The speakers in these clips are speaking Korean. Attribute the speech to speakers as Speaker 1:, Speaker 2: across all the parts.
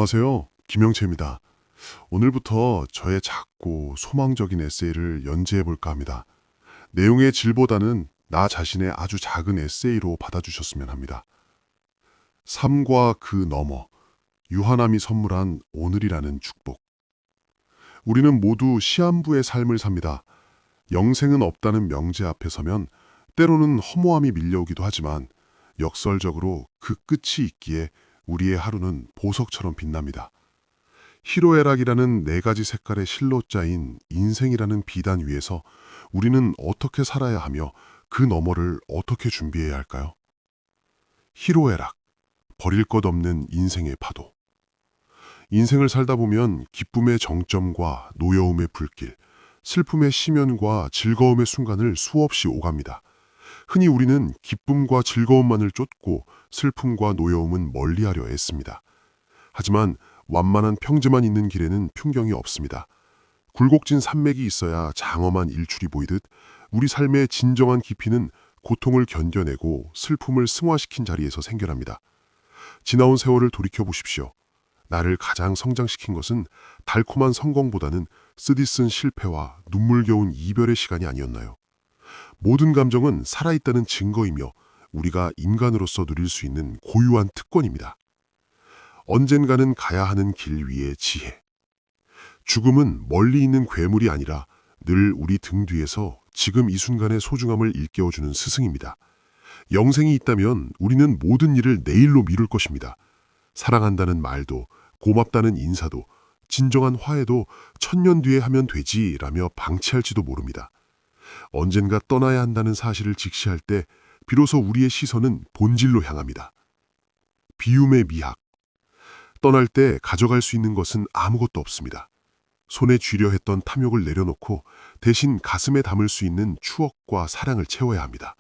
Speaker 1: 안녕하세요. 김영채입니다. 오늘부터 저의 작고 소망적인 에세이를 연재해 볼까 합니다. 내용의 질보다는 나 자신의 아주 작은 에세이로 받아주셨으면 합니다. 삶과 그 너머, 유한함이 선물한 오늘이라는 축복. 우리는 모두 시한부의 삶을 삽니다. 영생은 없다는 명제 앞에 서면 때로는 허무함이 밀려오기도 하지만 역설적으로 그 끝이 있기에 우리의 하루는 보석처럼 빛납니다. 희로애락이라는 네 가지 색깔의 실로 짜인 인생이라는 비단 위에서 우리는 어떻게 살아야 하며 그 너머를 어떻게 준비해야 할까요? 희로애락, 버릴 것 없는 인생의 파도. 인생을 살다 보면 기쁨의 정점과 노여움의 불길, 슬픔의 심연과 즐거움의 순간을 수없이 오갑니다. 흔히 우리는 기쁨과 즐거움만을 쫓고 슬픔과 노여움은 멀리하려 애씁니다. 하지만 완만한 평지만 있는 길에는 풍경이 없습니다. 굴곡진 산맥이 있어야 장엄한 일출이 보이듯 우리 삶의 진정한 깊이는 고통을 견뎌내고 슬픔을 승화시킨 자리에서 생겨납니다. 지나온 세월을 돌이켜보십시오. 나를 가장 성장시킨 것은 달콤한 성공보다는 쓰디쓴 실패와 눈물겨운 이별의 시간이 아니었나요? 모든 감정은 살아있다는 증거이며 우리가 인간으로서 누릴 수 있는 고유한 특권입니다. 언젠가는 가야 하는 길 위의 지혜. 죽음은 멀리 있는 괴물이 아니라 늘 우리 등 뒤에서 지금 이 순간의 소중함을 일깨워주는 스승입니다. 영생이 있다면 우리는 모든 일을 내일로 미룰 것입니다. 사랑한다는 말도, 고맙다는 인사도, 진정한 화해도 천년 뒤에 하면 되지라며 방치할지도 모릅니다. 언젠가 떠나야 한다는 사실을 직시할 때 비로소 우리의 시선은 본질로 향합니다. 비움의 미학. 떠날 때 가져갈 수 있는 것은 아무것도 없습니다. 손에 쥐려 했던 탐욕을 내려놓고 대신 가슴에 담을 수 있는 추억과 사랑을 채워야 합니다.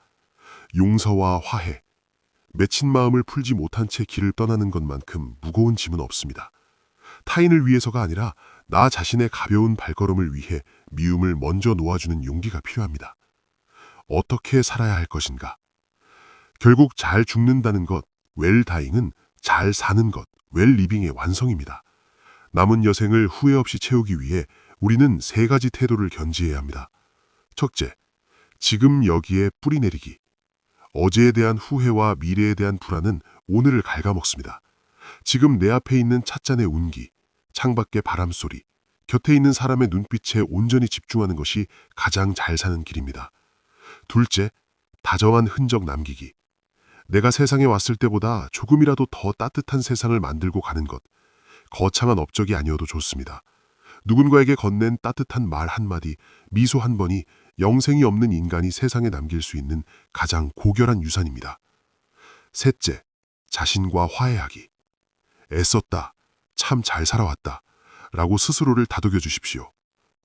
Speaker 1: 용서와 화해. 맺힌 마음을 풀지 못한 채 길을 떠나는 것만큼 무거운 짐은 없습니다. 타인을 위해서가 아니라 나 자신의 가벼운 발걸음을 위해 미움을 먼저 놓아주는 용기가 필요합니다. 어떻게 살아야 할 것인가? 결국 잘 죽는다는 것, 웰다잉은 잘 사는 것, 웰리빙의 완성입니다. 남은 여생을 후회 없이 채우기 위해 우리는 세 가지 태도를 견지해야 합니다. 첫째, 지금 여기에 뿌리 내리기. 어제에 대한 후회와 미래에 대한 불안은 오늘을 갉아먹습니다. 지금 내 앞에 있는 찻잔의 운기, 창밖의 바람소리, 곁에 있는 사람의 눈빛에 온전히 집중하는 것이 가장 잘 사는 길입니다. 둘째, 다정한 흔적 남기기. 내가 세상에 왔을 때보다 조금이라도 더 따뜻한 세상을 만들고 가는 것. 거창한 업적이 아니어도 좋습니다. 누군가에게 건넨 따뜻한 말 한마디, 미소 한 번이 영생이 없는 인간이 세상에 남길 수 있는 가장 고결한 유산입니다. 셋째, 자신과 화해하기. 애썼다, 참 잘 살아왔다 라고 스스로를 다독여 주십시오.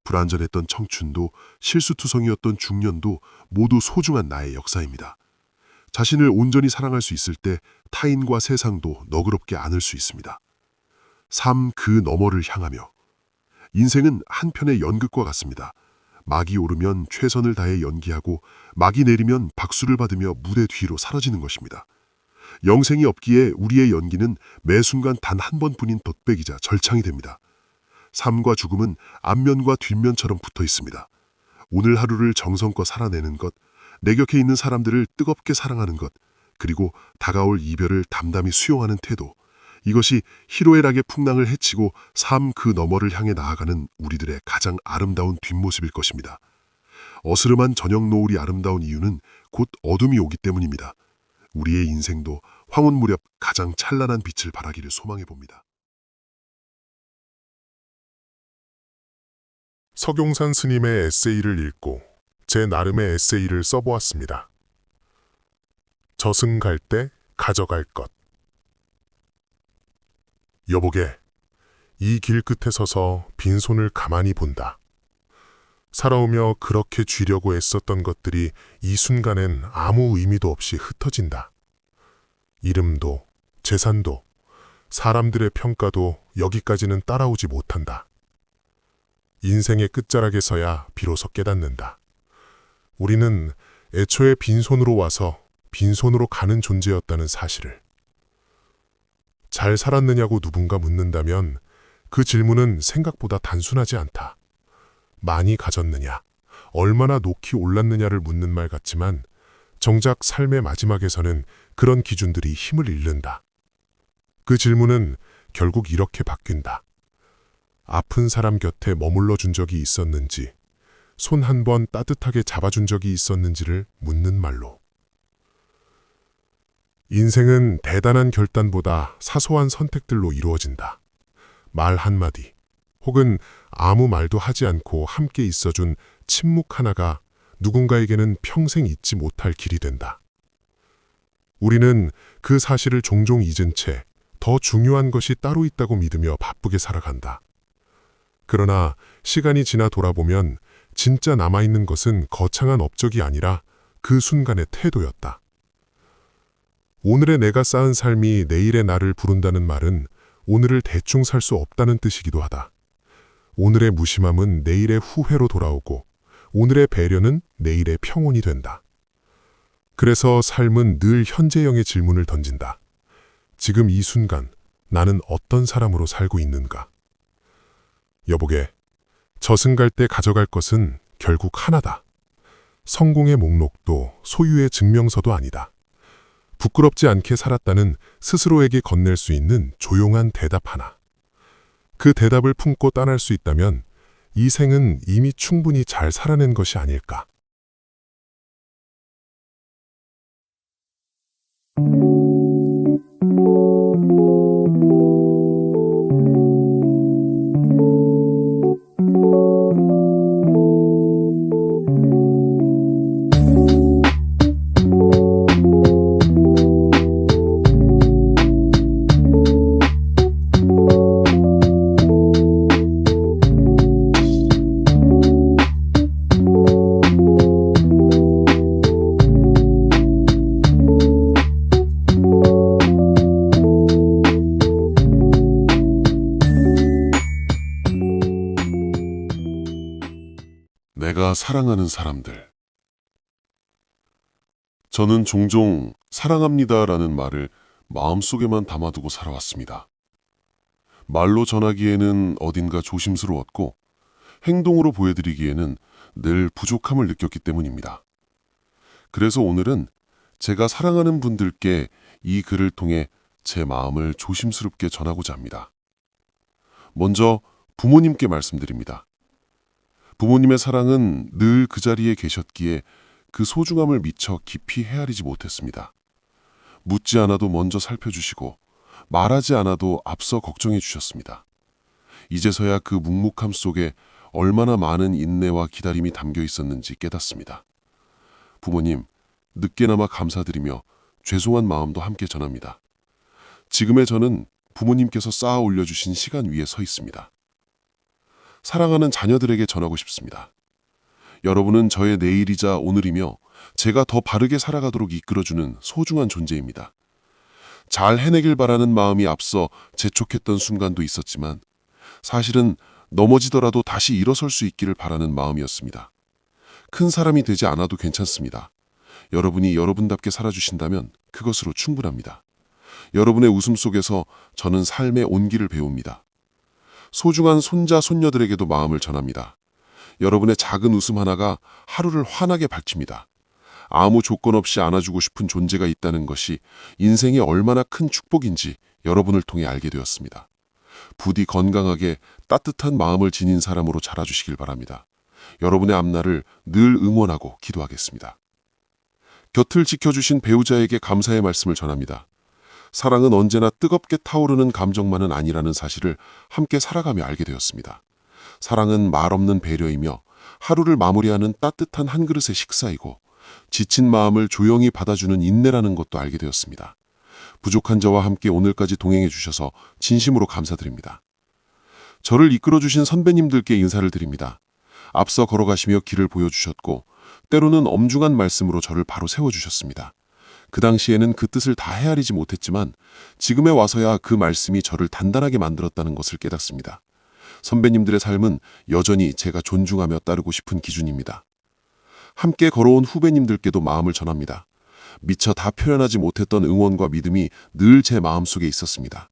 Speaker 1: 불완전했던 청춘도 실수투성이었던 중년도 모두 소중한 나의 역사입니다. 자신을 온전히 사랑할 수 있을 때 타인과 세상도 너그럽게 안을 수 있습니다. 삶 그 너머를 향하며. 인생은 한편의 연극과 같습니다. 막이 오르면 최선을 다해 연기하고 막이 내리면 박수를 받으며 무대 뒤로 사라지는 것입니다. 영생이 없기에 우리의 연기는 매 순간 단 한 번뿐인 덧배기자 절창이 됩니다. 삶과 죽음은 앞면과 뒷면처럼 붙어 있습니다. 오늘 하루를 정성껏 살아내는 것, 내 곁에 있는 사람들을 뜨겁게 사랑하는 것, 그리고 다가올 이별을 담담히 수용하는 태도, 이것이 희로애락의 풍랑을 헤치고 삶 그 너머를 향해 나아가는 우리들의 가장 아름다운 뒷모습일 것입니다. 어스름한 저녁 노을이 아름다운 이유는 곧 어둠이 오기 때문입니다. 우리의 인생도 황혼 무렵 가장 찬란한 빛을 발하기를 소망해 봅니다.
Speaker 2: 서경산 스님의 에세이를 읽고 제 나름의 에세이를 써보았습니다. 저승 갈 때 가져갈 것. 여보게, 이 길 끝에 서서 빈손을 가만히 본다. 살아오며 그렇게 쥐려고 애썼던 것들이 이 순간엔 아무 의미도 없이 흩어진다. 이름도, 재산도, 사람들의 평가도 여기까지는 따라오지 못한다. 인생의 끝자락에서야 비로소 깨닫는다. 우리는 애초에 빈손으로 와서 빈손으로 가는 존재였다는 사실을. 잘 살았느냐고 누군가 묻는다면 그 질문은 생각보다 단순하지 않다. 많이 가졌느냐, 얼마나 높이 올랐느냐를 묻는 말 같지만 정작 삶의 마지막에서는 그런 기준들이 힘을 잃는다. 그 질문은 결국 이렇게 바뀐다. 아픈 사람 곁에 머물러 준 적이 있었는지, 손 한 번 따뜻하게 잡아준 적이 있었는지를 묻는 말로. 인생은 대단한 결단보다 사소한 선택들로 이루어진다. 말 한마디, 혹은 아무 말도 하지 않고 함께 있어준 침묵 하나가 누군가에게는 평생 잊지 못할 길이 된다. 우리는 그 사실을 종종 잊은 채 더 중요한 것이 따로 있다고 믿으며 바쁘게 살아간다. 그러나 시간이 지나 돌아보면 진짜 남아있는 것은 거창한 업적이 아니라 그 순간의 태도였다. 오늘의 내가 쌓은 삶이 내일의 나를 부른다는 말은 오늘을 대충 살 수 없다는 뜻이기도 하다. 오늘의 무심함은 내일의 후회로 돌아오고 오늘의 배려는 내일의 평온이 된다. 그래서 삶은 늘 현재형의 질문을 던진다. 지금 이 순간 나는 어떤 사람으로 살고 있는가? 여보게, 저승갈 때 가져갈 것은 결국 하나다. 성공의 목록도 소유의 증명서도 아니다. 부끄럽지 않게 살았다는 스스로에게 건넬 수 있는 조용한 대답 하나. 그 대답을 품고 떠날 수 있다면 이 생은 이미 충분히 잘 살아낸 것이 아닐까.
Speaker 1: 내가 사랑하는 사람들. 저는 종종 사랑합니다라는 말을 마음속에만 담아두고 살아왔습니다. 말로 전하기에는 어딘가 조심스러웠고 행동으로 보여드리기에는 늘 부족함을 느꼈기 때문입니다. 그래서 오늘은 제가 사랑하는 분들께 이 글을 통해 제 마음을 조심스럽게 전하고자 합니다. 먼저 부모님께 말씀드립니다. 부모님의 사랑은 늘 그 자리에 계셨기에 그 소중함을 미처 깊이 헤아리지 못했습니다. 묻지 않아도 먼저 살펴주시고 말하지 않아도 앞서 걱정해 주셨습니다. 이제서야 그 묵묵함 속에 얼마나 많은 인내와 기다림이 담겨 있었는지 깨닫습니다. 부모님, 늦게나마 감사드리며 죄송한 마음도 함께 전합니다. 지금의 저는 부모님께서 쌓아 올려주신 시간 위에 서 있습니다. 사랑하는 자녀들에게 전하고 싶습니다. 여러분은 저의 내일이자 오늘이며 제가 더 바르게 살아가도록 이끌어주는 소중한 존재입니다. 잘 해내길 바라는 마음이 앞서 재촉했던 순간도 있었지만 사실은 넘어지더라도 다시 일어설 수 있기를 바라는 마음이었습니다. 큰 사람이 되지 않아도 괜찮습니다. 여러분이 여러분답게 살아주신다면 그것으로 충분합니다. 여러분의 웃음 속에서 저는 삶의 온기를 배웁니다. 소중한 손자, 손녀들에게도 마음을 전합니다. 여러분의 작은 웃음 하나가 하루를 환하게 밝힙니다. 아무 조건 없이 안아주고 싶은 존재가 있다는 것이 인생이 얼마나 큰 축복인지 여러분을 통해 알게 되었습니다. 부디 건강하게 따뜻한 마음을 지닌 사람으로 자라주시길 바랍니다. 여러분의 앞날을 늘 응원하고 기도하겠습니다. 곁을 지켜주신 배우자에게 감사의 말씀을 전합니다. 사랑은 언제나 뜨겁게 타오르는 감정만은 아니라는 사실을 함께 살아가며 알게 되었습니다. 사랑은 말없는 배려이며 하루를 마무리하는 따뜻한 한 그릇의 식사이고 지친 마음을 조용히 받아주는 인내라는 것도 알게 되었습니다. 부족한 저와 함께 오늘까지 동행해 주셔서 진심으로 감사드립니다. 저를 이끌어주신 선배님들께 인사를 드립니다. 앞서 걸어가시며 길을 보여주셨고 때로는 엄중한 말씀으로 저를 바로 세워주셨습니다. 그 당시에는 그 뜻을 다 헤아리지 못했지만 지금에 와서야 그 말씀이 저를 단단하게 만들었다는 것을 깨닫습니다. 선배님들의 삶은 여전히 제가 존중하며 따르고 싶은 기준입니다. 함께 걸어온 후배님들께도 마음을 전합니다. 미처 다 표현하지 못했던 응원과 믿음이 늘 제 마음속에 있었습니다.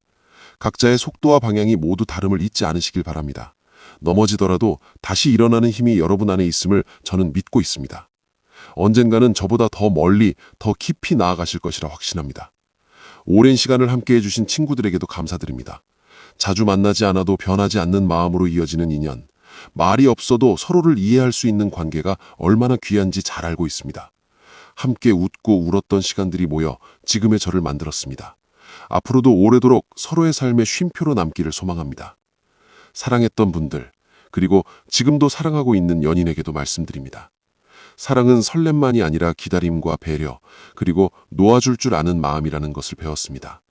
Speaker 1: 각자의 속도와 방향이 모두 다름을 잊지 않으시길 바랍니다. 넘어지더라도 다시 일어나는 힘이 여러분 안에 있음을 저는 믿고 있습니다. 언젠가는 저보다 더 멀리, 더 깊이 나아가실 것이라 확신합니다. 오랜 시간을 함께 해주신 친구들에게도 감사드립니다. 자주 만나지 않아도 변하지 않는 마음으로 이어지는 인연, 말이 없어도 서로를 이해할 수 있는 관계가 얼마나 귀한지 잘 알고 있습니다. 함께 웃고 울었던 시간들이 모여 지금의 저를 만들었습니다. 앞으로도 오래도록 서로의 삶의 쉼표로 남기를 소망합니다. 사랑했던 분들, 그리고 지금도 사랑하고 있는 연인에게도 말씀드립니다. 사랑은 설렘만이 아니라 기다림과 배려, 그리고 놓아줄 줄 아는 마음이라는 것을 배웠습니다.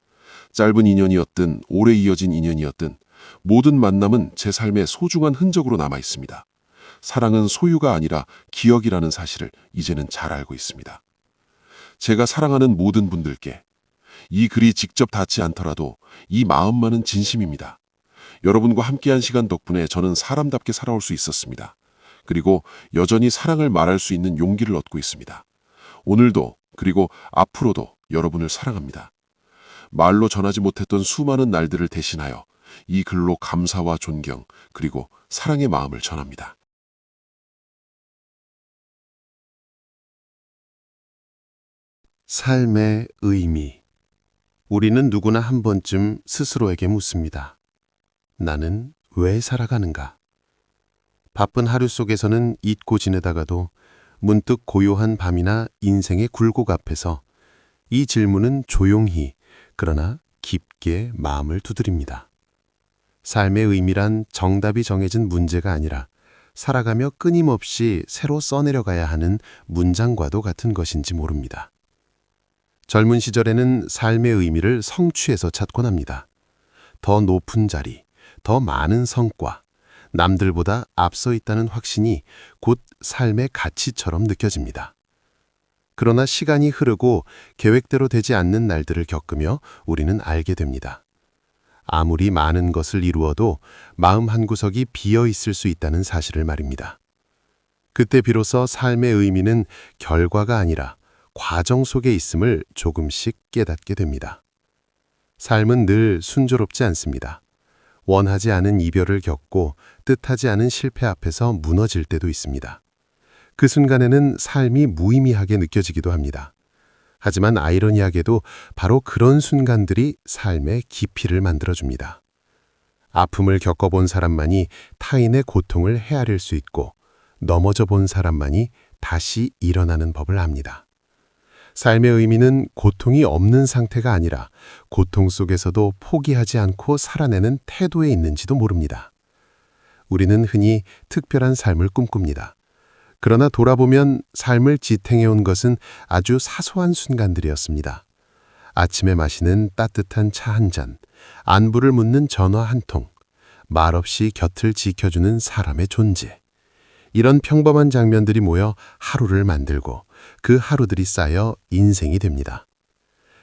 Speaker 1: 짧은 인연이었든 오래 이어진 인연이었든 모든 만남은 제 삶의 소중한 흔적으로 남아 있습니다. 사랑은 소유가 아니라 기억이라는 사실을 이제는 잘 알고 있습니다. 제가 사랑하는 모든 분들께 이 글이 직접 닿지 않더라도 이 마음만은 진심입니다. 여러분과 함께한 시간 덕분에 저는 사람답게 살아올 수 있었습니다. 그리고 여전히 사랑을 말할 수 있는 용기를 얻고 있습니다. 오늘도 그리고 앞으로도 여러분을 사랑합니다. 말로 전하지 못했던 수많은 날들을 대신하여 이 글로 감사와 존경 그리고 사랑의 마음을 전합니다.
Speaker 3: 삶의 의미. 우리는 누구나 한 번쯤 스스로에게 묻습니다. 나는 왜 살아가는가? 바쁜 하루 속에서는 잊고 지내다가도 문득 고요한 밤이나 인생의 굴곡 앞에서 이 질문은 조용히 그러나 깊게 마음을 두드립니다. 삶의 의미란 정답이 정해진 문제가 아니라 살아가며 끊임없이 새로 써내려가야 하는 문장과도 같은 것인지 모릅니다. 젊은 시절에는 삶의 의미를 성취에서 찾곤 합니다. 더 높은 자리, 더 많은 성과, 남들보다 앞서 있다는 확신이 곧 삶의 가치처럼 느껴집니다. 그러나 시간이 흐르고 계획대로 되지 않는 날들을 겪으며 우리는 알게 됩니다. 아무리 많은 것을 이루어도 마음 한구석이 비어 있을 수 있다는 사실을 말입니다. 그때 비로소 삶의 의미는 결과가 아니라 과정 속에 있음을 조금씩 깨닫게 됩니다. 삶은 늘 순조롭지 않습니다. 원하지 않은 이별을 겪고 뜻하지 않은 실패 앞에서 무너질 때도 있습니다. 그 순간에는 삶이 무의미하게 느껴지기도 합니다. 하지만 아이러니하게도 바로 그런 순간들이 삶의 깊이를 만들어줍니다. 아픔을 겪어본 사람만이 타인의 고통을 헤아릴 수 있고 넘어져 본 사람만이 다시 일어나는 법을 압니다. 삶의 의미는 고통이 없는 상태가 아니라 고통 속에서도 포기하지 않고 살아내는 태도에 있는지도 모릅니다. 우리는 흔히 특별한 삶을 꿈꿉니다. 그러나 돌아보면 삶을 지탱해온 것은 아주 사소한 순간들이었습니다. 아침에 마시는 따뜻한 차 한 잔, 안부를 묻는 전화 한 통, 말없이 곁을 지켜주는 사람의 존재. 이런 평범한 장면들이 모여 하루를 만들고 그 하루들이 쌓여 인생이 됩니다.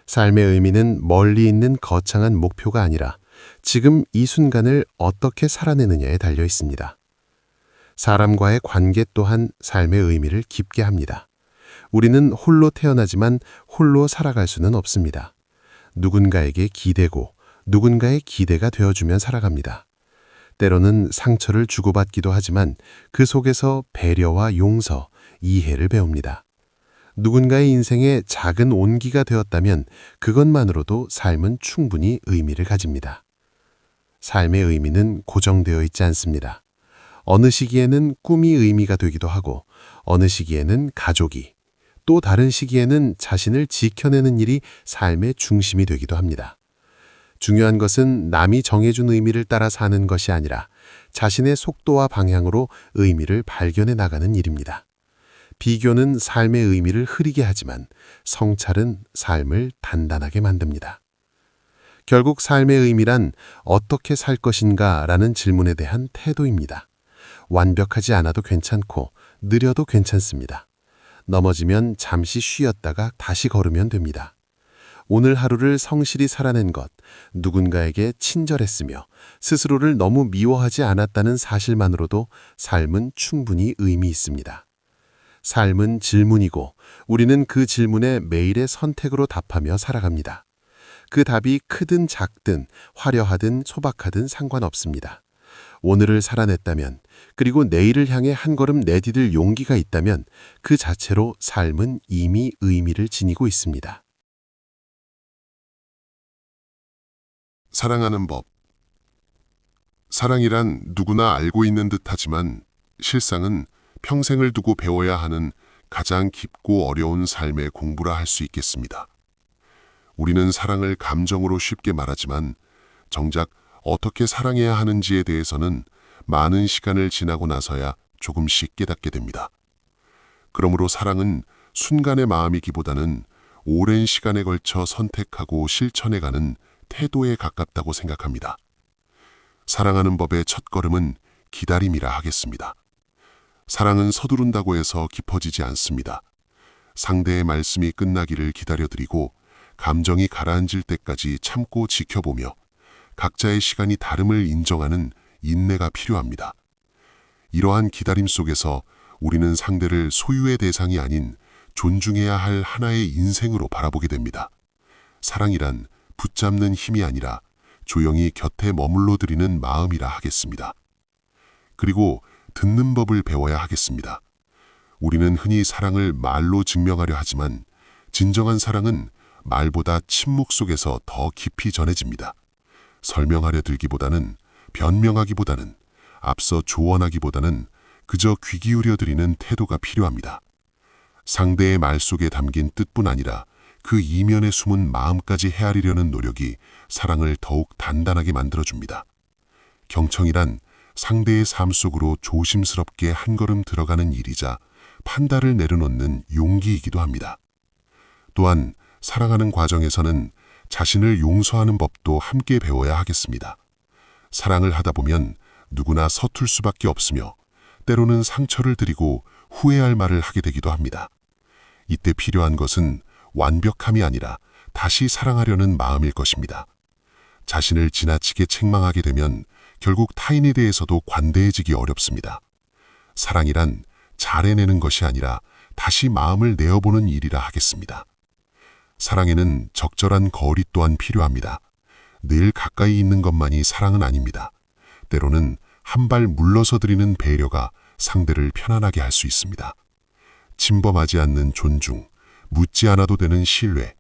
Speaker 3: 삶의 의미는 멀리 있는 거창한 목표가 아니라 지금 이 순간을 어떻게 살아내느냐에 달려 있습니다. 사람과의 관계 또한 삶의 의미를 깊게 합니다. 우리는 홀로 태어나지만 홀로 살아갈 수는 없습니다. 누군가에게 기대고 누군가의 기대가 되어주면 살아갑니다. 때로는 상처를 주고받기도 하지만 그 속에서 배려와 용서, 이해를 배웁니다. 누군가의 인생에 작은 온기가 되었다면 그것만으로도 삶은 충분히 의미를 가집니다. 삶의 의미는 고정되어 있지 않습니다. 어느 시기에는 꿈이 의미가 되기도 하고 어느 시기에는 가족이, 또 다른 시기에는 자신을 지켜내는 일이 삶의 중심이 되기도 합니다. 중요한 것은 남이 정해준 의미를 따라 사는 것이 아니라 자신의 속도와 방향으로 의미를 발견해 나가는 일입니다. 비교는 삶의 의미를 흐리게 하지만 성찰은 삶을 단단하게 만듭니다. 결국 삶의 의미란 어떻게 살 것인가라는 질문에 대한 태도입니다. 완벽하지 않아도 괜찮고 느려도 괜찮습니다. 넘어지면 잠시 쉬었다가 다시 걸으면 됩니다. 오늘 하루를 성실히 살아낸 것, 누군가에게 친절했으며 스스로를 너무 미워하지 않았다는 사실만으로도 삶은 충분히 의미 있습니다. 삶은 질문이고 우리는 그 질문에 매일의 선택으로 답하며 살아갑니다. 그 답이 크든 작든 화려하든 소박하든 상관없습니다. 오늘을 살아냈다면, 그리고 내일을 향해 한 걸음 내디딜 용기가 있다면 그 자체로 삶은 이미 의미를 지니고 있습니다.
Speaker 1: 사랑하는 법. 사랑이란 누구나 알고 있는 듯하지만 실상은 평생을 두고 배워야 하는 가장 깊고 어려운 삶의 공부라 할 수 있겠습니다. 우리는 사랑을 감정으로 쉽게 말하지만 정작 어떻게 사랑해야 하는지에 대해서는 많은 시간을 지나고 나서야 조금씩 깨닫게 됩니다. 그러므로 사랑은 순간의 마음이기보다는 오랜 시간에 걸쳐 선택하고 실천해가는 태도에 가깝다고 생각합니다. 사랑하는 법의 첫걸음은 기다림이라 하겠습니다. 사랑은 서두른다고 해서 깊어지지 않습니다. 상대의 말씀이 끝나기를 기다려드리고 감정이 가라앉을 때까지 참고 지켜보며 각자의 시간이 다름을 인정하는 인내가 필요합니다. 이러한 기다림 속에서 우리는 상대를 소유의 대상이 아닌 존중해야 할 하나의 인생으로 바라보게 됩니다. 사랑이란 붙잡는 힘이 아니라 조용히 곁에 머물러 드리는 마음이라 하겠습니다. 그리고 듣는 법을 배워야 하겠습니다. 우리는 흔히 사랑을 말로 증명하려 하지만 진정한 사랑은 말보다 침묵 속에서 더 깊이 전해집니다. 설명하려 들기보다는, 변명하기보다는, 앞서 조언하기보다는 그저 귀 기울여 드리는 태도가 필요합니다. 상대의 말 속에 담긴 뜻뿐 아니라 그 이면에 숨은 마음까지 헤아리려는 노력이 사랑을 더욱 단단하게 만들어줍니다. 경청이란 상대의 삶 속으로 조심스럽게 한 걸음 들어가는 일이자 판단을 내려놓는 용기이기도 합니다. 또한 사랑하는 과정에서는 자신을 용서하는 법도 함께 배워야 하겠습니다. 사랑을 하다 보면 누구나 서툴 수밖에 없으며 때로는 상처를 드리고 후회할 말을 하게 되기도 합니다. 이때 필요한 것은 완벽함이 아니라 다시 사랑하려는 마음일 것입니다. 자신을 지나치게 책망하게 되면 결국 타인에 대해서도 관대해지기 어렵습니다. 사랑이란 잘해내는 것이 아니라 다시 마음을 내어보는 일이라 하겠습니다. 사랑에는 적절한 거리 또한 필요합니다. 늘 가까이 있는 것만이 사랑은 아닙니다. 때로는 한 발 물러서 드리는 배려가 상대를 편안하게 할 수 있습니다. 침범하지 않는 존중, 묻지 않아도 되는 신뢰,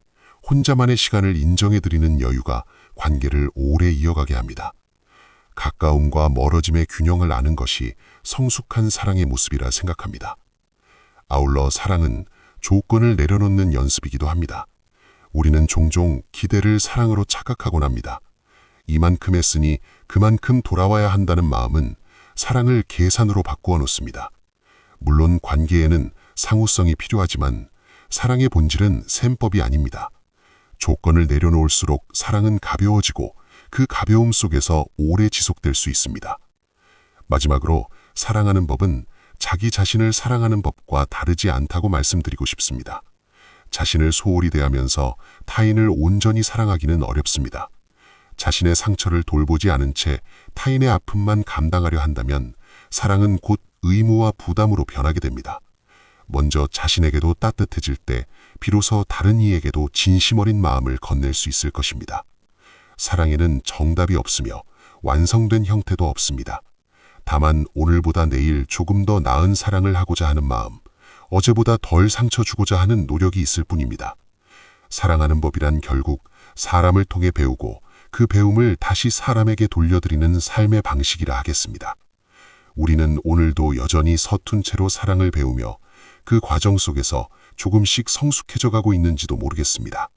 Speaker 1: 혼자만의 시간을 인정해드리는 여유가 관계를 오래 이어가게 합니다. 가까움과 멀어짐의 균형을 아는 것이 성숙한 사랑의 모습이라 생각합니다. 아울러 사랑은 조건을 내려놓는 연습이기도 합니다. 우리는 종종 기대를 사랑으로 착각하곤 합니다. 이만큼 했으니 그만큼 돌아와야 한다는 마음은 사랑을 계산으로 바꾸어 놓습니다. 물론 관계에는 상호성이 필요하지만 사랑의 본질은 셈법이 아닙니다. 조건을 내려놓을수록 사랑은 가벼워지고 그 가벼움 속에서 오래 지속될 수 있습니다. 마지막으로 사랑하는 법은 자기 자신을 사랑하는 법과 다르지 않다고 말씀드리고 싶습니다. 자신을 소홀히 대하면서 타인을 온전히 사랑하기는 어렵습니다. 자신의 상처를 돌보지 않은 채 타인의 아픔만 감당하려 한다면 사랑은 곧 의무와 부담으로 변하게 됩니다. 먼저 자신에게도 따뜻해질 때 비로소 다른 이에게도 진심 어린 마음을 건넬 수 있을 것입니다. 사랑에는 정답이 없으며 완성된 형태도 없습니다. 다만 오늘보다 내일 조금 더 나은 사랑을 하고자 하는 마음, 어제보다 덜 상처 주고자 하는 노력이 있을 뿐입니다. 사랑하는 법이란 결국 사람을 통해 배우고 그 배움을 다시 사람에게 돌려드리는 삶의 방식이라 하겠습니다. 우리는 오늘도 여전히 서툰 채로 사랑을 배우며 그 과정 속에서 조금씩 성숙해져 가고 있는지도 모르겠습니다.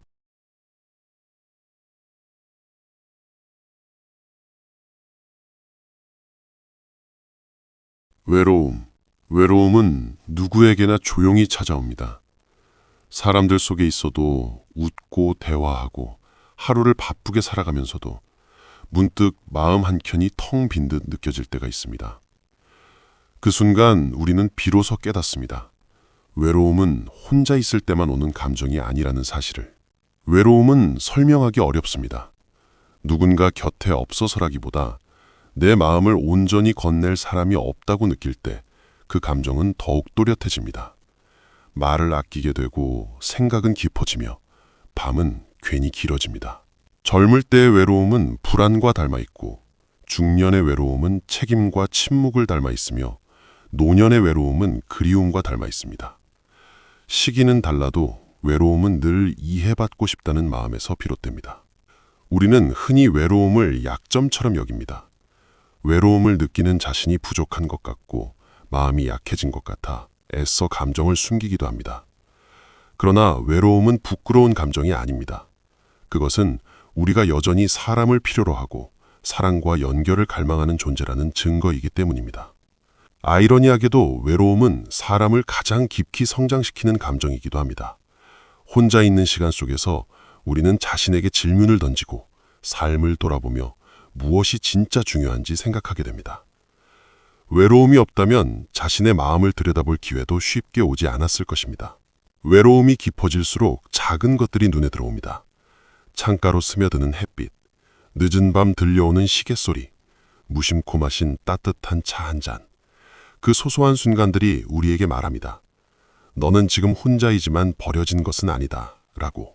Speaker 4: 외로움은 누구에게나 조용히 찾아옵니다. 사람들 속에 있어도 웃고 대화하고 하루를 바쁘게 살아가면서도 문득 마음 한켠이 텅 빈 듯 느껴질 때가 있습니다. 그 순간 우리는 비로소 깨닫습니다. 외로움은 혼자 있을 때만 오는 감정이 아니라는 사실을. 외로움은 설명하기 어렵습니다. 누군가 곁에 없어서라기보다 내 마음을 온전히 건넬 사람이 없다고 느낄 때 그 감정은 더욱 또렷해집니다. 말을 아끼게 되고 생각은 깊어지며 밤은 괜히 길어집니다. 젊을 때의 외로움은 불안과 닮아 있고 중년의 외로움은 책임과 침묵을 닮아 있으며 노년의 외로움은 그리움과 닮아 있습니다. 시기는 달라도 외로움은 늘 이해받고 싶다는 마음에서 비롯됩니다. 우리는 흔히 외로움을 약점처럼 여깁니다. 외로움을 느끼는 자신이 부족한 것 같고 마음이 약해진 것 같아 애써 감정을 숨기기도 합니다. 그러나 외로움은 부끄러운 감정이 아닙니다. 그것은 우리가 여전히 사람을 필요로 하고 사랑과 연결을 갈망하는 존재라는 증거이기 때문입니다. 아이러니하게도 외로움은 사람을 가장 깊이 성장시키는 감정이기도 합니다. 혼자 있는 시간 속에서 우리는 자신에게 질문을 던지고 삶을 돌아보며 무엇이 진짜 중요한지 생각하게 됩니다. 외로움이 없다면 자신의 마음을 들여다볼 기회도 쉽게 오지 않았을 것입니다. 외로움이 깊어질수록 작은 것들이 눈에 들어옵니다. 창가로 스며드는 햇빛, 늦은 밤 들려오는 시계소리, 무심코 마신 따뜻한 차 한 잔. 그 소소한 순간들이 우리에게 말합니다. 너는 지금 혼자이지만 버려진 것은 아니다. 라고.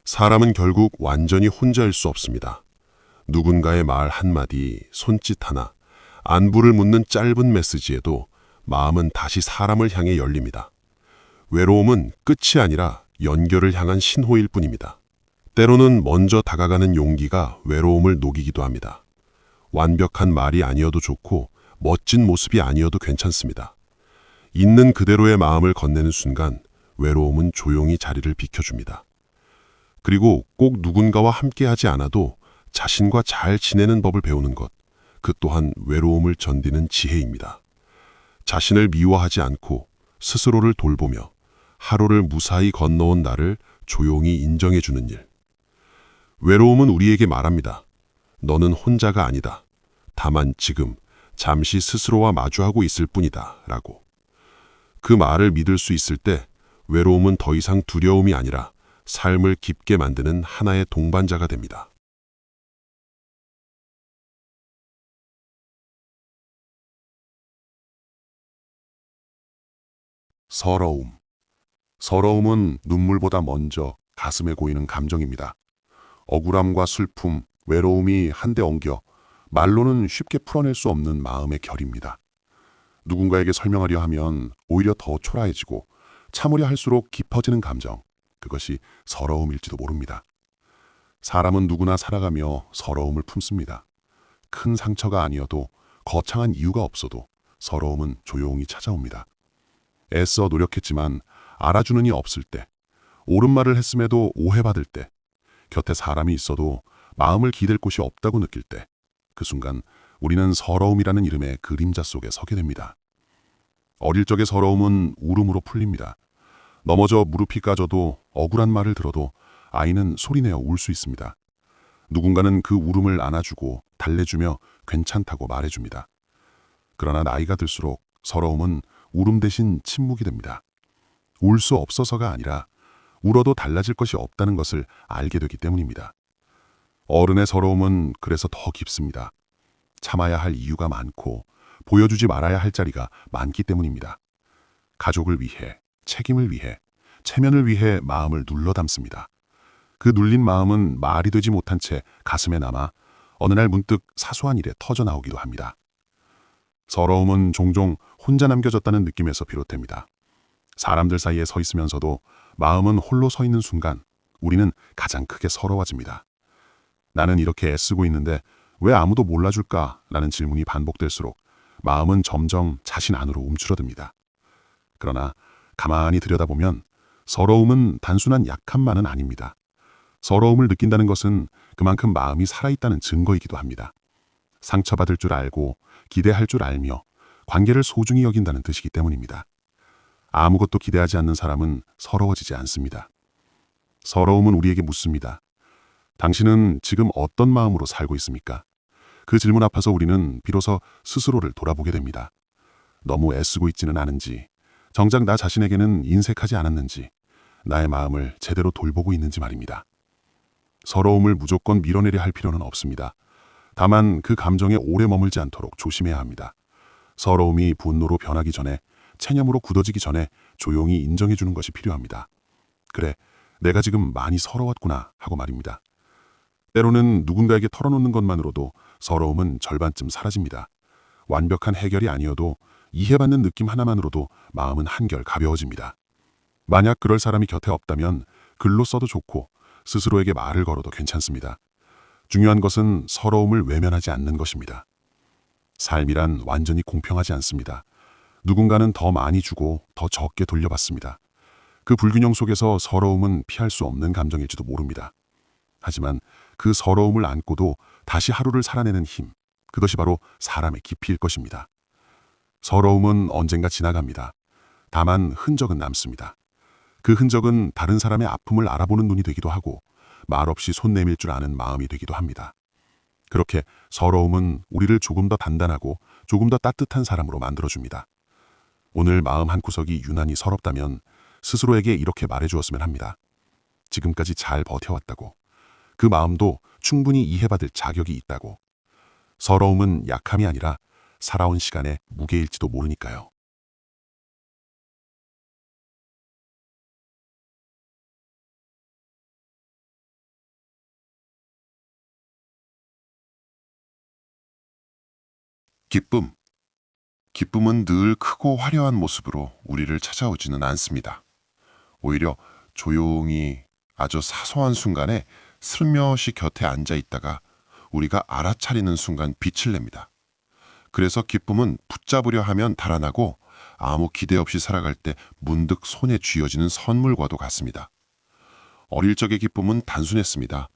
Speaker 4: 사람은 결국 완전히 혼자일 수 없습니다. 누군가의 말 한마디, 손짓 하나, 안부를 묻는 짧은 메시지에도 마음은 다시 사람을 향해 열립니다. 외로움은 끝이 아니라 연결을 향한 신호일 뿐입니다. 때로는 먼저 다가가는 용기가 외로움을 녹이기도 합니다. 완벽한 말이 아니어도 좋고 멋진 모습이 아니어도 괜찮습니다. 있는 그대로의 마음을 건네는 순간 외로움은 조용히 자리를 비켜줍니다. 그리고 꼭 누군가와 함께하지 않아도 자신과 잘 지내는 법을 배우는 것, 그 또한 외로움을 견디는 지혜입니다. 자신을 미워하지 않고 스스로를 돌보며 하루를 무사히 건너온 나를 조용히 인정해주는 일. 외로움은 우리에게 말합니다. 너는 혼자가 아니다. 다만 지금 잠시 스스로와 마주하고 있을 뿐이다. 라고. 그 말을 믿을 수 있을 때 외로움은 더 이상 두려움이 아니라 삶을 깊게 만드는 하나의 동반자가 됩니다.
Speaker 1: 서러움. 서러움은 눈물보다 먼저 가슴에 고이는 감정입니다. 억울함과 슬픔, 외로움이 한데 엉겨 말로는 쉽게 풀어낼 수 없는 마음의 결입니다. 누군가에게 설명하려 하면 오히려 더 초라해지고 참으려 할수록 깊어지는 감정, 그것이 서러움일지도 모릅니다. 사람은 누구나 살아가며 서러움을 품습니다. 큰 상처가 아니어도 거창한 이유가 없어도 서러움은 조용히 찾아옵니다. 애써 노력했지만 알아주는 이 없을 때, 옳은 말을 했음에도 오해받을 때, 곁에 사람이 있어도 마음을 기댈 곳이 없다고 느낄 때, 그 순간 우리는 서러움이라는 이름의 그림자 속에 서게 됩니다. 어릴 적의 서러움은 울음으로 풀립니다. 넘어져 무릎이 까져도 억울한 말을 들어도 아이는 소리내어 울 수 있습니다. 누군가는 그 울음을 안아주고 달래주며 괜찮다고 말해줍니다. 그러나 나이가 들수록 서러움은 울음 대신 침묵이 됩니다. 울 수 없어서가 아니라 울어도 달라질 것이 없다는 것을 알게 되기 때문입니다. 어른의 서러움은 그래서 더 깊습니다. 참아야 할 이유가 많고 보여주지 말아야 할 자리가 많기 때문입니다. 가족을 위해, 책임을 위해, 체면을 위해 마음을 눌러 담습니다. 그 눌린 마음은 말이 되지 못한 채 가슴에 남아 어느 날 문득 사소한 일에 터져 나오기도 합니다. 서러움은 종종 혼자 남겨졌다는 느낌에서 비롯됩니다. 사람들 사이에 서 있으면서도 마음은 홀로 서 있는 순간 우리는 가장 크게 서러워집니다. 나는 이렇게 애쓰고 있는데 왜 아무도 몰라줄까? 라는 질문이 반복될수록 마음은 점점 자신 안으로 움츠러듭니다. 그러나 가만히 들여다보면 서러움은 단순한 약함만은 아닙니다. 서러움을 느낀다는 것은 그만큼 마음이 살아있다는 증거이기도 합니다. 상처받을 줄 알고 기대할 줄 알며 관계를 소중히 여긴다는 뜻이기 때문입니다. 아무것도 기대하지 않는 사람은 서러워지지 않습니다. 서러움은 우리에게 묻습니다. 당신은 지금 어떤 마음으로 살고 있습니까? 그 질문 앞에서 우리는 비로소 스스로를 돌아보게 됩니다. 너무 애쓰고 있지는 않은지, 정작 나 자신에게는 인색하지 않았는지, 나의 마음을 제대로 돌보고 있는지 말입니다. 서러움을 무조건 밀어내려 할 필요는 없습니다. 다만 그 감정에 오래 머물지 않도록 조심해야 합니다. 서러움이 분노로 변하기 전에, 체념으로 굳어지기 전에 조용히 인정해 주는 것이 필요합니다. 그래, 내가 지금 많이 서러웠구나 하고 말입니다. 때로는 누군가에게 털어놓는 것만으로도 서러움은 절반쯤 사라집니다. 완벽한 해결이 아니어도 이해받는 느낌 하나만으로도 마음은 한결 가벼워집니다. 만약 그럴 사람이 곁에 없다면 글로 써도 좋고 스스로에게 말을 걸어도 괜찮습니다. 중요한 것은 서러움을 외면하지 않는 것입니다. 삶이란 완전히 공평하지 않습니다. 누군가는 더 많이 주고 더 적게 돌려받습니다. 그 불균형 속에서 서러움은 피할 수 없는 감정일지도 모릅니다. 하지만 그 서러움을 안고도 다시 하루를 살아내는 힘, 그것이 바로 사람의 깊이일 것입니다. 서러움은 언젠가 지나갑니다. 다만 흔적은 남습니다. 그 흔적은 다른 사람의 아픔을 알아보는 눈이 되기도 하고 말없이 손 내밀 줄 아는 마음이 되기도 합니다. 그렇게 서러움은 우리를 조금 더 단단하고 조금 더 따뜻한 사람으로 만들어줍니다. 오늘 마음 한구석이 유난히 서럽다면 스스로에게 이렇게 말해주었으면 합니다. 지금까지 잘 버텨왔다고. 그 마음도 충분히 이해받을 자격이 있다고. 서러움은 약함이 아니라 살아온 시간의 무게일지도 모르니까요.
Speaker 4: 기쁨. 기쁨은 늘 크고 화려한 모습으로 우리를 찾아오지는 않습니다. 오히려 조용히 아주 사소한 순간에 슬며시 곁에 앉아 있다가 우리가 알아차리는 순간 빛을 냅니다. 그래서 기쁨은 붙잡으려 하면 달아나고 아무 기대 없이 살아갈 때 문득 손에 쥐어지는 선물과도 같습니다. 어릴 적의 기쁨은 단순했습니다.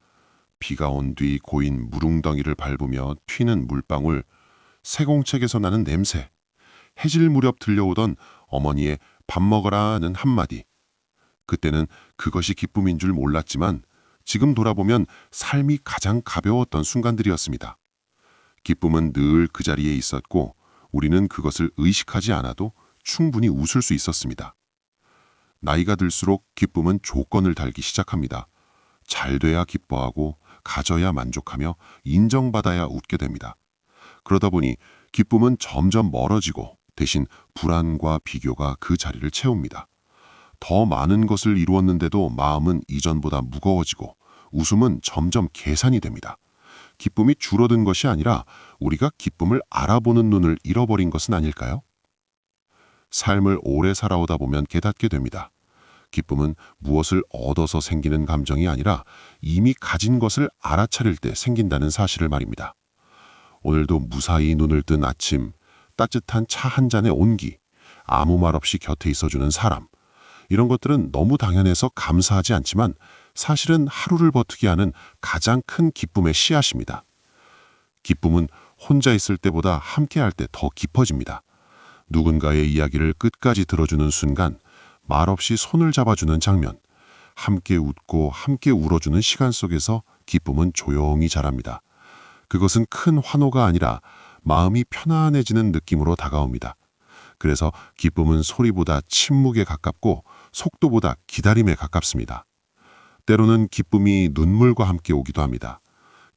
Speaker 4: 비가 온 뒤 고인 무릉덩이를 밟으며 튀는 물방울, 새공책에서 나는 냄새, 해질 무렵 들려오던 어머니의 밥 먹어라 하는 한마디. 그때는 그것이 기쁨인 줄 몰랐지만 지금 돌아보면 삶이 가장 가벼웠던 순간들이었습니다. 기쁨은 늘 그 자리에 있었고 우리는 그것을 의식하지 않아도 충분히 웃을 수 있었습니다. 나이가 들수록 기쁨은 조건을 달기 시작합니다. 잘 돼야 기뻐하고 가져야 만족하며 인정받아야 웃게 됩니다. 그러다 보니 기쁨은 점점 멀어지고 대신 불안과 비교가 그 자리를 채웁니다. 더 많은 것을 이루었는데도 마음은 이전보다 무거워지고 웃음은 점점 계산이 됩니다. 기쁨이 줄어든 것이 아니라 우리가 기쁨을 알아보는 눈을 잃어버린 것은 아닐까요? 삶을 오래 살아오다 보면 깨닫게 됩니다. 기쁨은 무엇을 얻어서 생기는 감정이 아니라 이미 가진 것을 알아차릴 때 생긴다는 사실을 말입니다. 오늘도 무사히 눈을 뜬 아침, 따뜻한 차 한 잔의 온기, 아무 말 없이 곁에 있어주는 사람, 이런 것들은 너무 당연해서 감사하지 않지만 사실은 하루를 버티게 하는 가장 큰 기쁨의 씨앗입니다. 기쁨은 혼자 있을 때보다 함께할 때 더 깊어집니다. 누군가의 이야기를 끝까지 들어주는 순간, 말없이 손을 잡아주는 장면, 함께 웃고 함께 울어주는 시간 속에서 기쁨은 조용히 자랍니다. 그것은 큰 환호가 아니라 마음이 편안해지는 느낌으로 다가옵니다. 그래서 기쁨은 소리보다 침묵에 가깝고 속도보다 기다림에 가깝습니다. 때로는 기쁨이 눈물과 함께 오기도 합니다.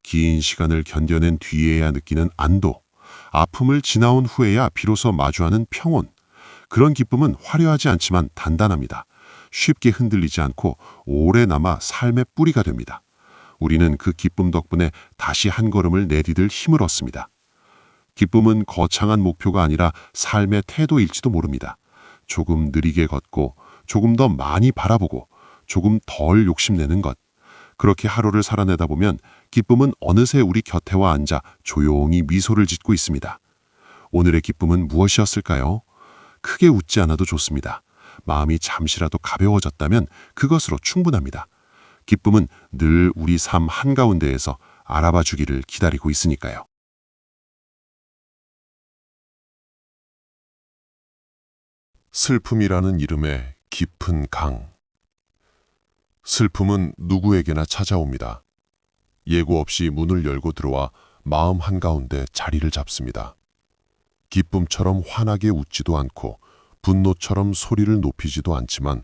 Speaker 4: 긴 시간을 견뎌낸 뒤에야 느끼는 안도, 아픔을 지나온 후에야 비로소 마주하는 평온. 그런 기쁨은 화려하지 않지만 단단합니다. 쉽게 흔들리지 않고 오래 남아 삶의 뿌리가 됩니다. 우리는 그 기쁨 덕분에 다시 한 걸음을 내디딜 힘을 얻습니다. 기쁨은 거창한 목표가 아니라 삶의 태도일지도 모릅니다. 조금 느리게 걷고 조금 더 많이 바라보고 조금 덜 욕심내는 것. 그렇게 하루를 살아내다 보면 기쁨은 어느새 우리 곁에 와 앉아 조용히 미소를 짓고 있습니다. 오늘의 기쁨은 무엇이었을까요? 크게 웃지 않아도 좋습니다. 마음이 잠시라도 가벼워졌다면 그것으로 충분합니다. 기쁨은 늘 우리 삶 한가운데에서 알아봐 주기를 기다리고 있으니까요. 슬픔이라는 이름의 깊은 강. 슬픔은 누구에게나 찾아옵니다. 예고 없이 문을 열고 들어와 마음 한가운데 자리를 잡습니다. 기쁨처럼 환하게 웃지도 않고 분노처럼 소리를 높이지도 않지만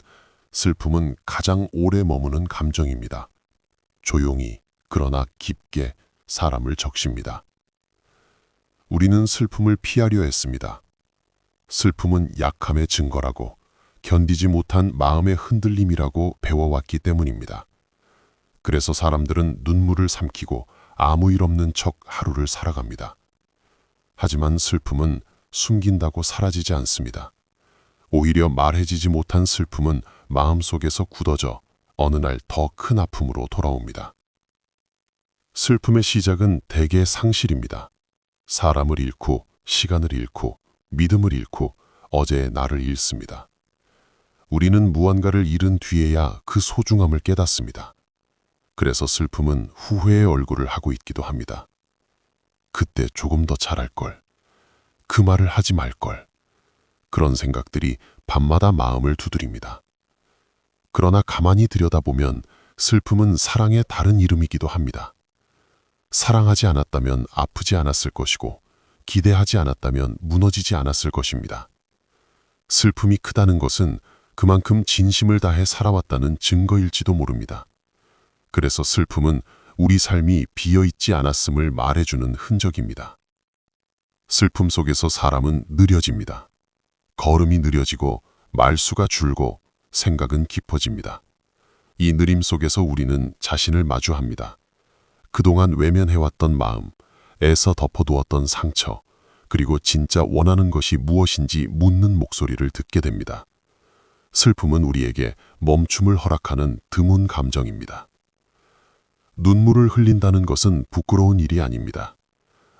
Speaker 4: 슬픔은 가장 오래 머무는 감정입니다. 조용히 그러나 깊게 사람을 적십니다. 우리는 슬픔을 피하려 했습니다. 슬픔은 약함의 증거라고 견디지 못한 마음의 흔들림이라고 배워왔기 때문입니다. 그래서 사람들은 눈물을 삼키고 아무 일 없는 척 하루를 살아갑니다. 하지만 슬픔은 숨긴다고 사라지지 않습니다. 오히려 말해지지 못한 슬픔은 마음속에서 굳어져 어느 날 더 큰 아픔으로 돌아옵니다. 슬픔의 시작은 대개 상실입니다. 사람을 잃고, 시간을 잃고, 믿음을 잃고, 어제의 나를 잃습니다. 우리는 무언가를 잃은 뒤에야 그 소중함을 깨닫습니다. 그래서 슬픔은 후회의 얼굴을 하고 있기도 합니다. 그때 조금 더 잘할걸. 그 말을 하지 말걸. 그런 생각들이 밤마다 마음을 두드립니다. 그러나 가만히 들여다보면 슬픔은 사랑의 다른 이름이기도 합니다. 사랑하지 않았다면 아프지 않았을 것이고 기대하지 않았다면 무너지지 않았을 것입니다. 슬픔이 크다는 것은 그만큼 진심을 다해 살아왔다는 증거일지도 모릅니다. 그래서 슬픔은 우리 삶이 비어있지 않았음을 말해주는 흔적입니다. 슬픔 속에서 사람은 느려집니다. 걸음이 느려지고 말수가 줄고 생각은 깊어집니다. 이 느림 속에서 우리는 자신을 마주합니다. 그동안 외면해왔던 마음, 애써 덮어두었던 상처, 그리고 진짜 원하는 것이 무엇인지 묻는 목소리를 듣게 됩니다. 슬픔은 우리에게 멈춤을 허락하는 드문 감정입니다. 눈물을 흘린다는 것은 부끄러운 일이 아닙니다.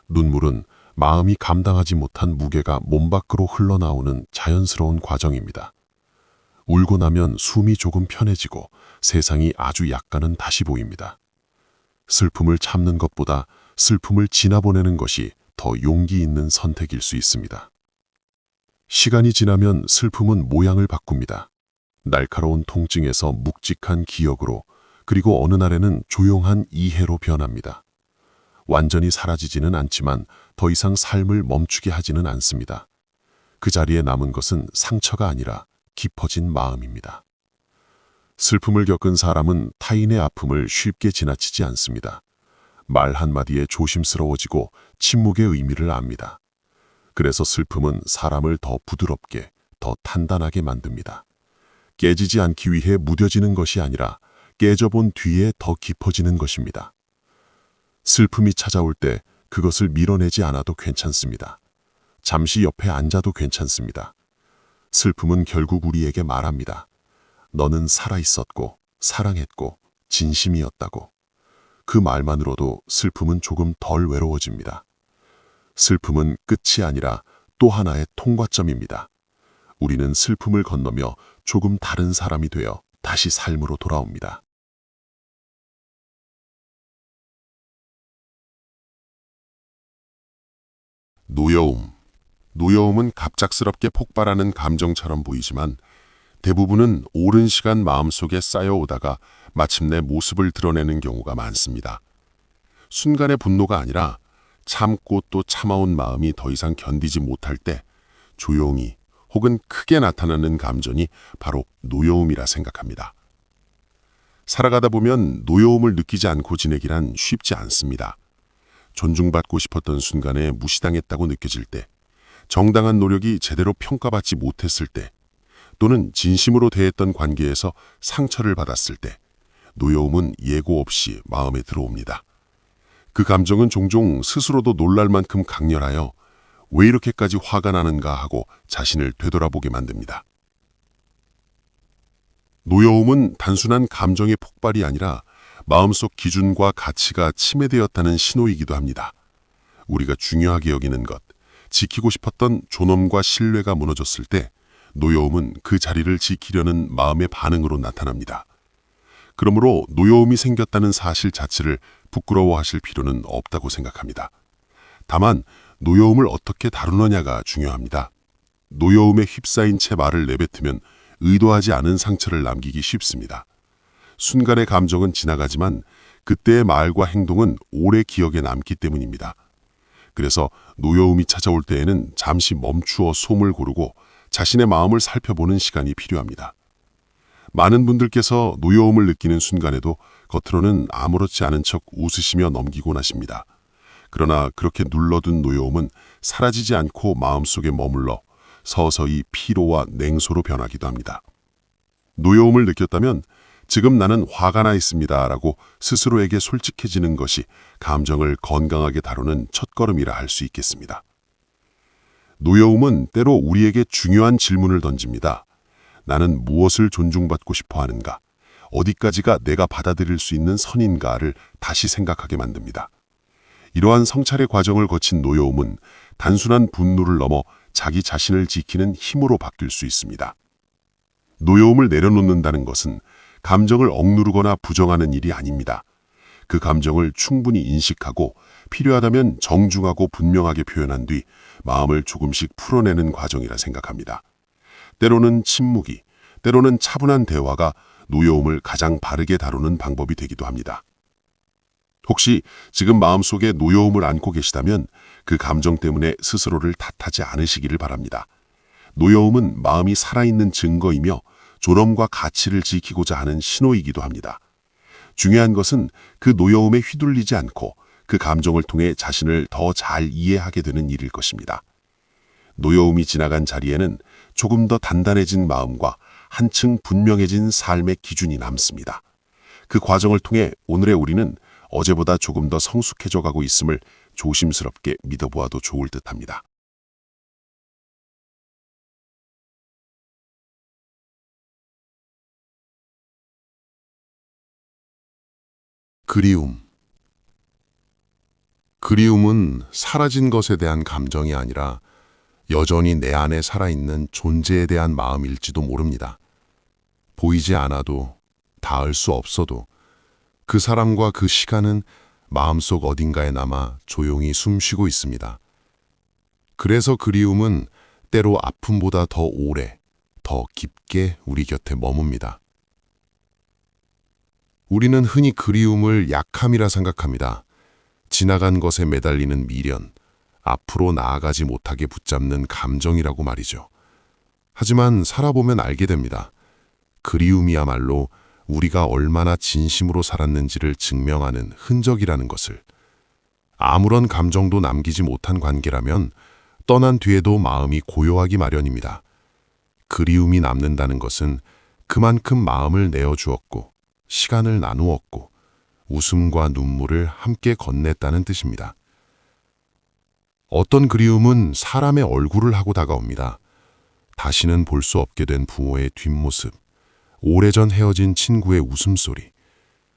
Speaker 4: 눈물은 마음이 감당하지 못한 무게가 몸 밖으로 흘러나오는 자연스러운 과정입니다. 울고 나면 숨이 조금 편해지고 세상이 아주 약간은 다시 보입니다. 슬픔을 참는 것보다 슬픔을 지나보내는 것이 더 용기 있는 선택일 수 있습니다. 시간이 지나면 슬픔은 모양을 바꿉니다. 날카로운 통증에서 묵직한 기억으로, 그리고 어느 날에는 조용한 이해로 변합니다. 완전히 사라지지는 않지만 더 이상 삶을 멈추게 하지는 않습니다. 그 자리에 남은 것은 상처가 아니라 깊어진 마음입니다. 슬픔을 겪은 사람은 타인의 아픔을 쉽게 지나치지 않습니다. 말 한마디에 조심스러워지고 침묵의 의미를 압니다. 그래서 슬픔은 사람을 더 부드럽게, 더 단단하게 만듭니다. 깨지지 않기 위해 무뎌지는 것이 아니라 깨져본 뒤에 더 깊어지는 것입니다. 슬픔이 찾아올 때 그것을 밀어내지 않아도 괜찮습니다. 잠시 옆에 앉아도 괜찮습니다. 슬픔은 결국 우리에게 말합니다. 너는 살아있었고, 사랑했고, 진심이었다고. 그 말만으로도 슬픔은 조금 덜 외로워집니다. 슬픔은 끝이 아니라 또 하나의 통과점입니다. 우리는 슬픔을 건너며 조금 다른 사람이 되어 다시 삶으로 돌아옵니다.
Speaker 1: 노여움. 노여움은 갑작스럽게 폭발하는 감정처럼 보이지만 대부분은 오랜 시간 마음속에 쌓여오다가 마침내 모습을 드러내는 경우가 많습니다. 순간의 분노가 아니라 참고 또 참아온 마음이 더 이상 견디지 못할 때 조용히 혹은 크게 나타나는 감정이 바로 노여움이라 생각합니다. 살아가다 보면 노여움을 느끼지 않고 지내기란 쉽지 않습니다. 존중받고 싶었던 순간에 무시당했다고 느껴질 때, 정당한 노력이 제대로 평가받지 못했을 때, 또는 진심으로 대했던 관계에서 상처를 받았을 때 노여움은 예고 없이 마음에 들어옵니다. 그 감정은 종종 스스로도 놀랄 만큼 강렬하여 왜 이렇게까지 화가 나는가 하고 자신을 되돌아보게 만듭니다. 노여움은 단순한 감정의 폭발이 아니라 마음속 기준과 가치가 침해되었다는 신호이기도 합니다. 우리가 중요하게 여기는 것, 지키고 싶었던 존엄과 신뢰가 무너졌을 때 노여움은 그 자리를 지키려는 마음의 반응으로 나타납니다. 그러므로 노여움이 생겼다는 사실 자체를 부끄러워하실 필요는 없다고 생각합니다. 다만 노여움을 어떻게 다루느냐가 중요합니다. 노여움에 휩싸인 채 말을 내뱉으면 의도하지 않은 상처를 남기기 쉽습니다. 순간의 감정은 지나가지만 그때의 말과 행동은 오래 기억에 남기 때문입니다. 그래서 노여움이 찾아올 때에는 잠시 멈추어 솜을 고르고 자신의 마음을 살펴보는 시간이 필요합니다. 많은 분들께서 노여움을 느끼는 순간에도 겉으로는 아무렇지 않은 척 웃으시며 넘기곤 하십니다. 그러나 그렇게 눌러둔 노여움은 사라지지 않고 마음속에 머물러 서서히 피로와 냉소로 변하기도 합니다. 노여움을 느꼈다면
Speaker 4: 지금 나는 화가 나 있습니다라고 스스로에게 솔직해지는 것이 감정을 건강하게 다루는 첫걸음이라 할 수 있겠습니다. 노여움은 때로 우리에게 중요한 질문을 던집니다. 나는 무엇을 존중받고 싶어 하는가? 어디까지가 내가 받아들일 수 있는 선인가를 다시 생각하게 만듭니다. 이러한 성찰의 과정을 거친 노여움은 단순한 분노를 넘어 자기 자신을 지키는 힘으로 바뀔 수 있습니다. 노여움을 내려놓는다는 것은 감정을 억누르거나 부정하는 일이 아닙니다. 그 감정을 충분히 인식하고 필요하다면 정중하고 분명하게 표현한 뒤 마음을 조금씩 풀어내는 과정이라 생각합니다. 때로는 침묵이, 때로는 차분한 대화가 노여움을 가장 바르게 다루는 방법이 되기도 합니다. 혹시 지금 마음속에 노여움을 안고 계시다면 그 감정 때문에 스스로를 탓하지 않으시기를 바랍니다. 노여움은 마음이 살아있는 증거이며 존엄과 가치를 지키고자 하는 신호이기도 합니다. 중요한 것은 그 노여움에 휘둘리지 않고 그 감정을 통해 자신을 더 잘 이해하게 되는 일일 것입니다. 노여움이 지나간 자리에는 조금 더 단단해진 마음과 한층 분명해진 삶의 기준이 남습니다. 그 과정을 통해 오늘의 우리는 어제보다 조금 더 성숙해져 가고 있음을 조심스럽게 믿어보아도 좋을 듯합니다.
Speaker 1: 그리움은 사라진 것에 대한 감정이 아니라 여전히 내 안에 살아있는 존재에 대한 마음일지도 모릅니다. 보이지 않아도, 닿을 수 없어도 그 사람과 그 시간은 마음속 어딘가에 남아 조용히 숨쉬고 있습니다. 그래서 그리움은 때로 아픔보다 더 오래, 더 깊게 우리 곁에 머뭅니다. 우리는 흔히 그리움을 약함이라 생각합니다. 지나간 것에 매달리는 미련, 앞으로 나아가지 못하게 붙잡는 감정이라고 말이죠. 하지만 살아보면 알게 됩니다. 그리움이야말로 우리가 얼마나 진심으로 살았는지를 증명하는 흔적이라는 것을. 아무런 감정도 남기지 못한 관계라면 떠난 뒤에도 마음이 고요하기 마련입니다. 그리움이 남는다는 것은 그만큼 마음을 내어주었고 시간을 나누었고 웃음과 눈물을 함께 건넸다는 뜻입니다. 어떤 그리움은 사람의 얼굴을 하고 다가옵니다. 다시는 볼 수 없게 된 부모의 뒷모습, 오래전 헤어진 친구의 웃음소리,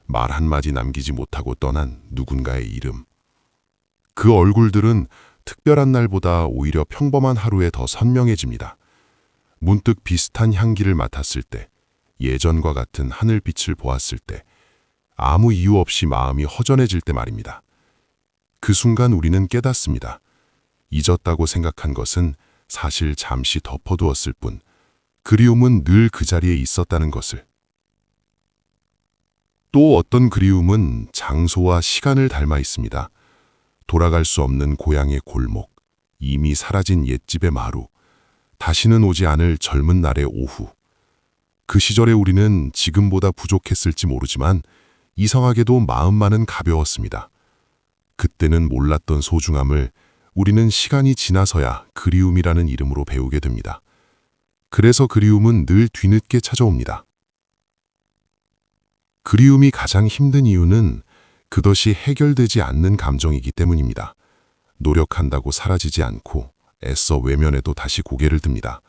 Speaker 1: 말 한마디 남기지 못하고 떠난 누군가의 이름. 그 얼굴들은 특별한 날보다 오히려 평범한 하루에 더 선명해집니다. 문득 비슷한 향기를 맡았을 때, 예전과 같은 하늘빛을 보았을 때, 아무 이유 없이 마음이 허전해질 때 말입니다. 그 순간 우리는 깨닫습니다. 잊었다고 생각한 것은 사실 잠시 덮어두었을 뿐, 그리움은 늘 그 자리에 있었다는 것을. 또 어떤 그리움은 장소와 시간을 닮아 있습니다. 돌아갈 수 없는 고향의 골목, 이미 사라진 옛집의 마루, 다시는 오지 않을 젊은 날의 오후. 그 시절에 우리는 지금보다 부족했을지 모르지만 이상하게도 마음만은 가벼웠습니다. 그때는 몰랐던 소중함을 우리는 시간이 지나서야 그리움이라는 이름으로 배우게 됩니다. 그래서 그리움은 늘 뒤늦게 찾아옵니다. 그리움이 가장 힘든 이유는 그것이 해결되지 않는 감정이기 때문입니다. 노력한다고 사라지지 않고 애써 외면해도 다시 고개를 듭니다.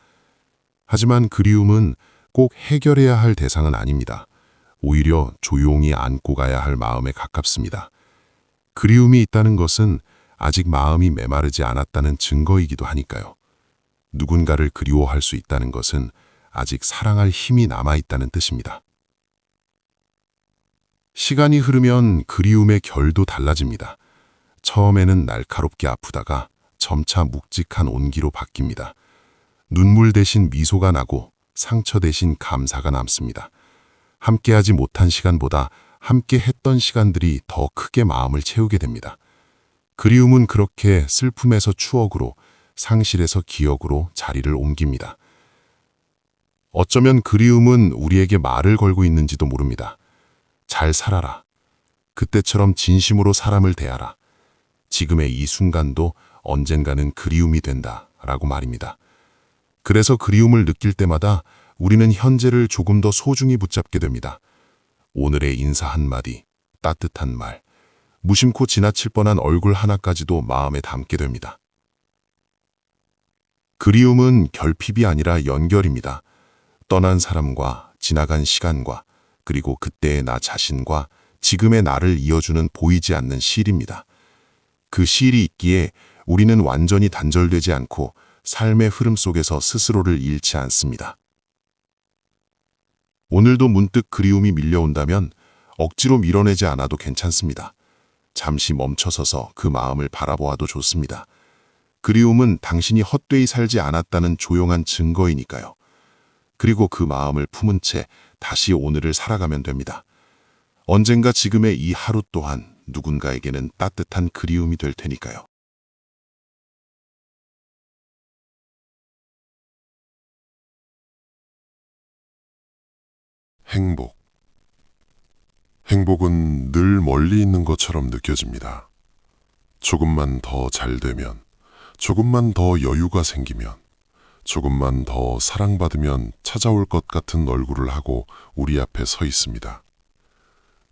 Speaker 1: 하지만 그리움은 꼭 해결해야 할 대상은 아닙니다. 오히려 조용히 안고 가야 할 마음에 가깝습니다. 그리움이 있다는 것은 아직 마음이 메마르지 않았다는 증거이기도 하니까요. 누군가를 그리워할 수 있다는 것은 아직 사랑할 힘이 남아있다는 뜻입니다. 시간이 흐르면 그리움의 결도 달라집니다. 처음에는 날카롭게 아프다가 점차 묵직한 온기로 바뀝니다. 눈물 대신 미소가 나고 상처 대신 감사가 남습니다. 함께하지 못한 시간보다 함께 했던 시간들이 더 크게 마음을 채우게 됩니다. 그리움은 그렇게 슬픔에서 추억으로, 상실에서 기억으로 자리를 옮깁니다. 어쩌면 그리움은 우리에게 말을 걸고 있는지도 모릅니다. 잘 살아라. 그때처럼 진심으로 사람을 대하라. 지금의 이 순간도 언젠가는 그리움이 된다. 라고 말입니다. 그래서 그리움을 느낄 때마다 우리는 현재를 조금 더 소중히 붙잡게 됩니다.
Speaker 2: 오늘의 인사 한마디, 따뜻한 말, 무심코 지나칠 뻔한 얼굴 하나까지도 마음에 담게 됩니다. 그리움은 결핍이 아니라 연결입니다. 떠난 사람과 지나간 시간과 그리고 그때의 나 자신과 지금의 나를 이어주는 보이지 않는 실입니다. 그 실이 있기에 우리는 완전히 단절되지 않고 삶의 흐름 속에서 스스로를 잃지 않습니다. 오늘도 문득 그리움이 밀려온다면 억지로 밀어내지 않아도 괜찮습니다. 잠시 멈춰서서 그 마음을 바라보아도 좋습니다. 그리움은 당신이 헛되이 살지 않았다는 조용한 증거이니까요. 그리고 그 마음을 품은 채 다시 오늘을 살아가면 됩니다. 언젠가 지금의 이 하루 또한 누군가에게는 따뜻한 그리움이 될 테니까요.
Speaker 1: 행복. 행복은 늘 멀리 있는 것처럼 느껴집니다. 조금만 더 잘 되면, 조금만 더 여유가 생기면, 조금만 더 사랑받으면 찾아올 것 같은 얼굴을 하고 우리 앞에 서 있습니다.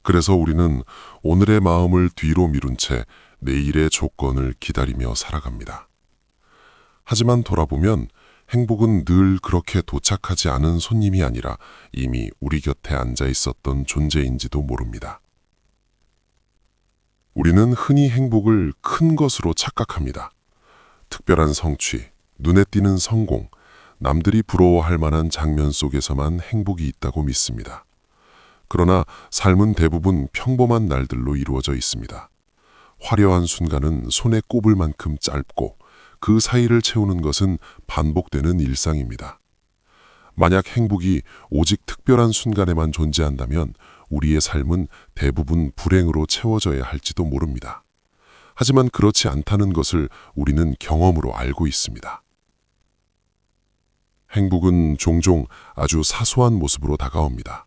Speaker 1: 그래서 우리는 오늘의 마음을 뒤로 미룬 채 내일의 조건을 기다리며 살아갑니다. 하지만 돌아보면 행복은 늘 그렇게 도착하지 않은 손님이 아니라 이미 우리 곁에 앉아 있었던 존재인지도 모릅니다. 우리는 흔히 행복을 큰 것으로 착각합니다. 특별한 성취, 눈에 띄는 성공, 남들이 부러워할 만한 장면 속에서만 행복이 있다고 믿습니다. 그러나 삶은 대부분 평범한 날들로 이루어져 있습니다. 화려한 순간은 손에 꼽을 만큼 짧고 그 사이를 채우는 것은 반복되는 일상입니다. 만약 행복이 오직 특별한 순간에만 존재한다면 우리의 삶은 대부분 불행으로 채워져야 할지도 모릅니다. 하지만 그렇지 않다는 것을 우리는 경험으로 알고 있습니다. 행복은 종종 아주 사소한 모습으로 다가옵니다.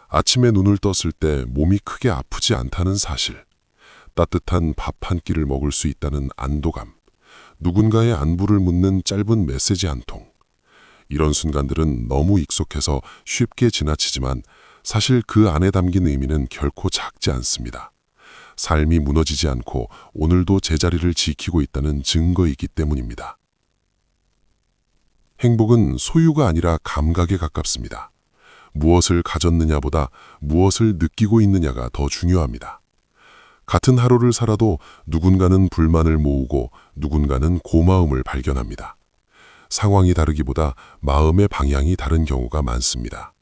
Speaker 1: 아침에 눈을 떴을 때 몸이 크게 아프지 않다는 사실, 따뜻한 밥 한 끼를 먹을 수 있다는 안도감, 누군가의 안부를 묻는 짧은 메시지 한 통. 이런 순간들은 너무 익숙해서 쉽게 지나치지만 사실 그 안에 담긴 의미는 결코 작지 않습니다. 삶이 무너지지 않고 오늘도 제자리를 지키고 있다는 증거이기 때문입니다. 행복은 소유가 아니라 감각에 가깝습니다. 무엇을 가졌느냐보다 무엇을 느끼고 있느냐가 더 중요합니다. 같은 하루를 살아도 누군가는 불만을 모으고 누군가는 고마움을 발견합니다. 상황이 다르기보다 마음의 방향이 다른 경우가 많습니다.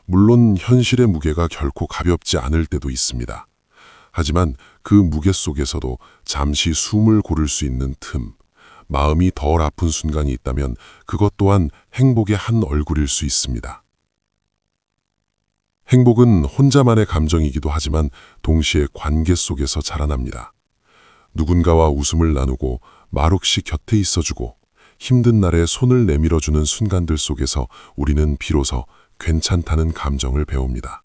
Speaker 1: 물론 현실의 무게가 결코 가볍지 않을 때도 있습니다. 하지만 그 무게 속에서도 잠시 숨을 고를 수 있는 틈, 마음이 덜 아픈 순간이 있다면 그것 또한 행복의 한 얼굴일 수 있습니다. 행복은 혼자만의 감정이기도 하지만 동시에 관계 속에서 자라납니다. 누군가와 웃음을 나누고 말없이 곁에 있어주고 힘든 날에 손을 내밀어주는 순간들 속에서 우리는 비로소 괜찮다는 감정을 배웁니다.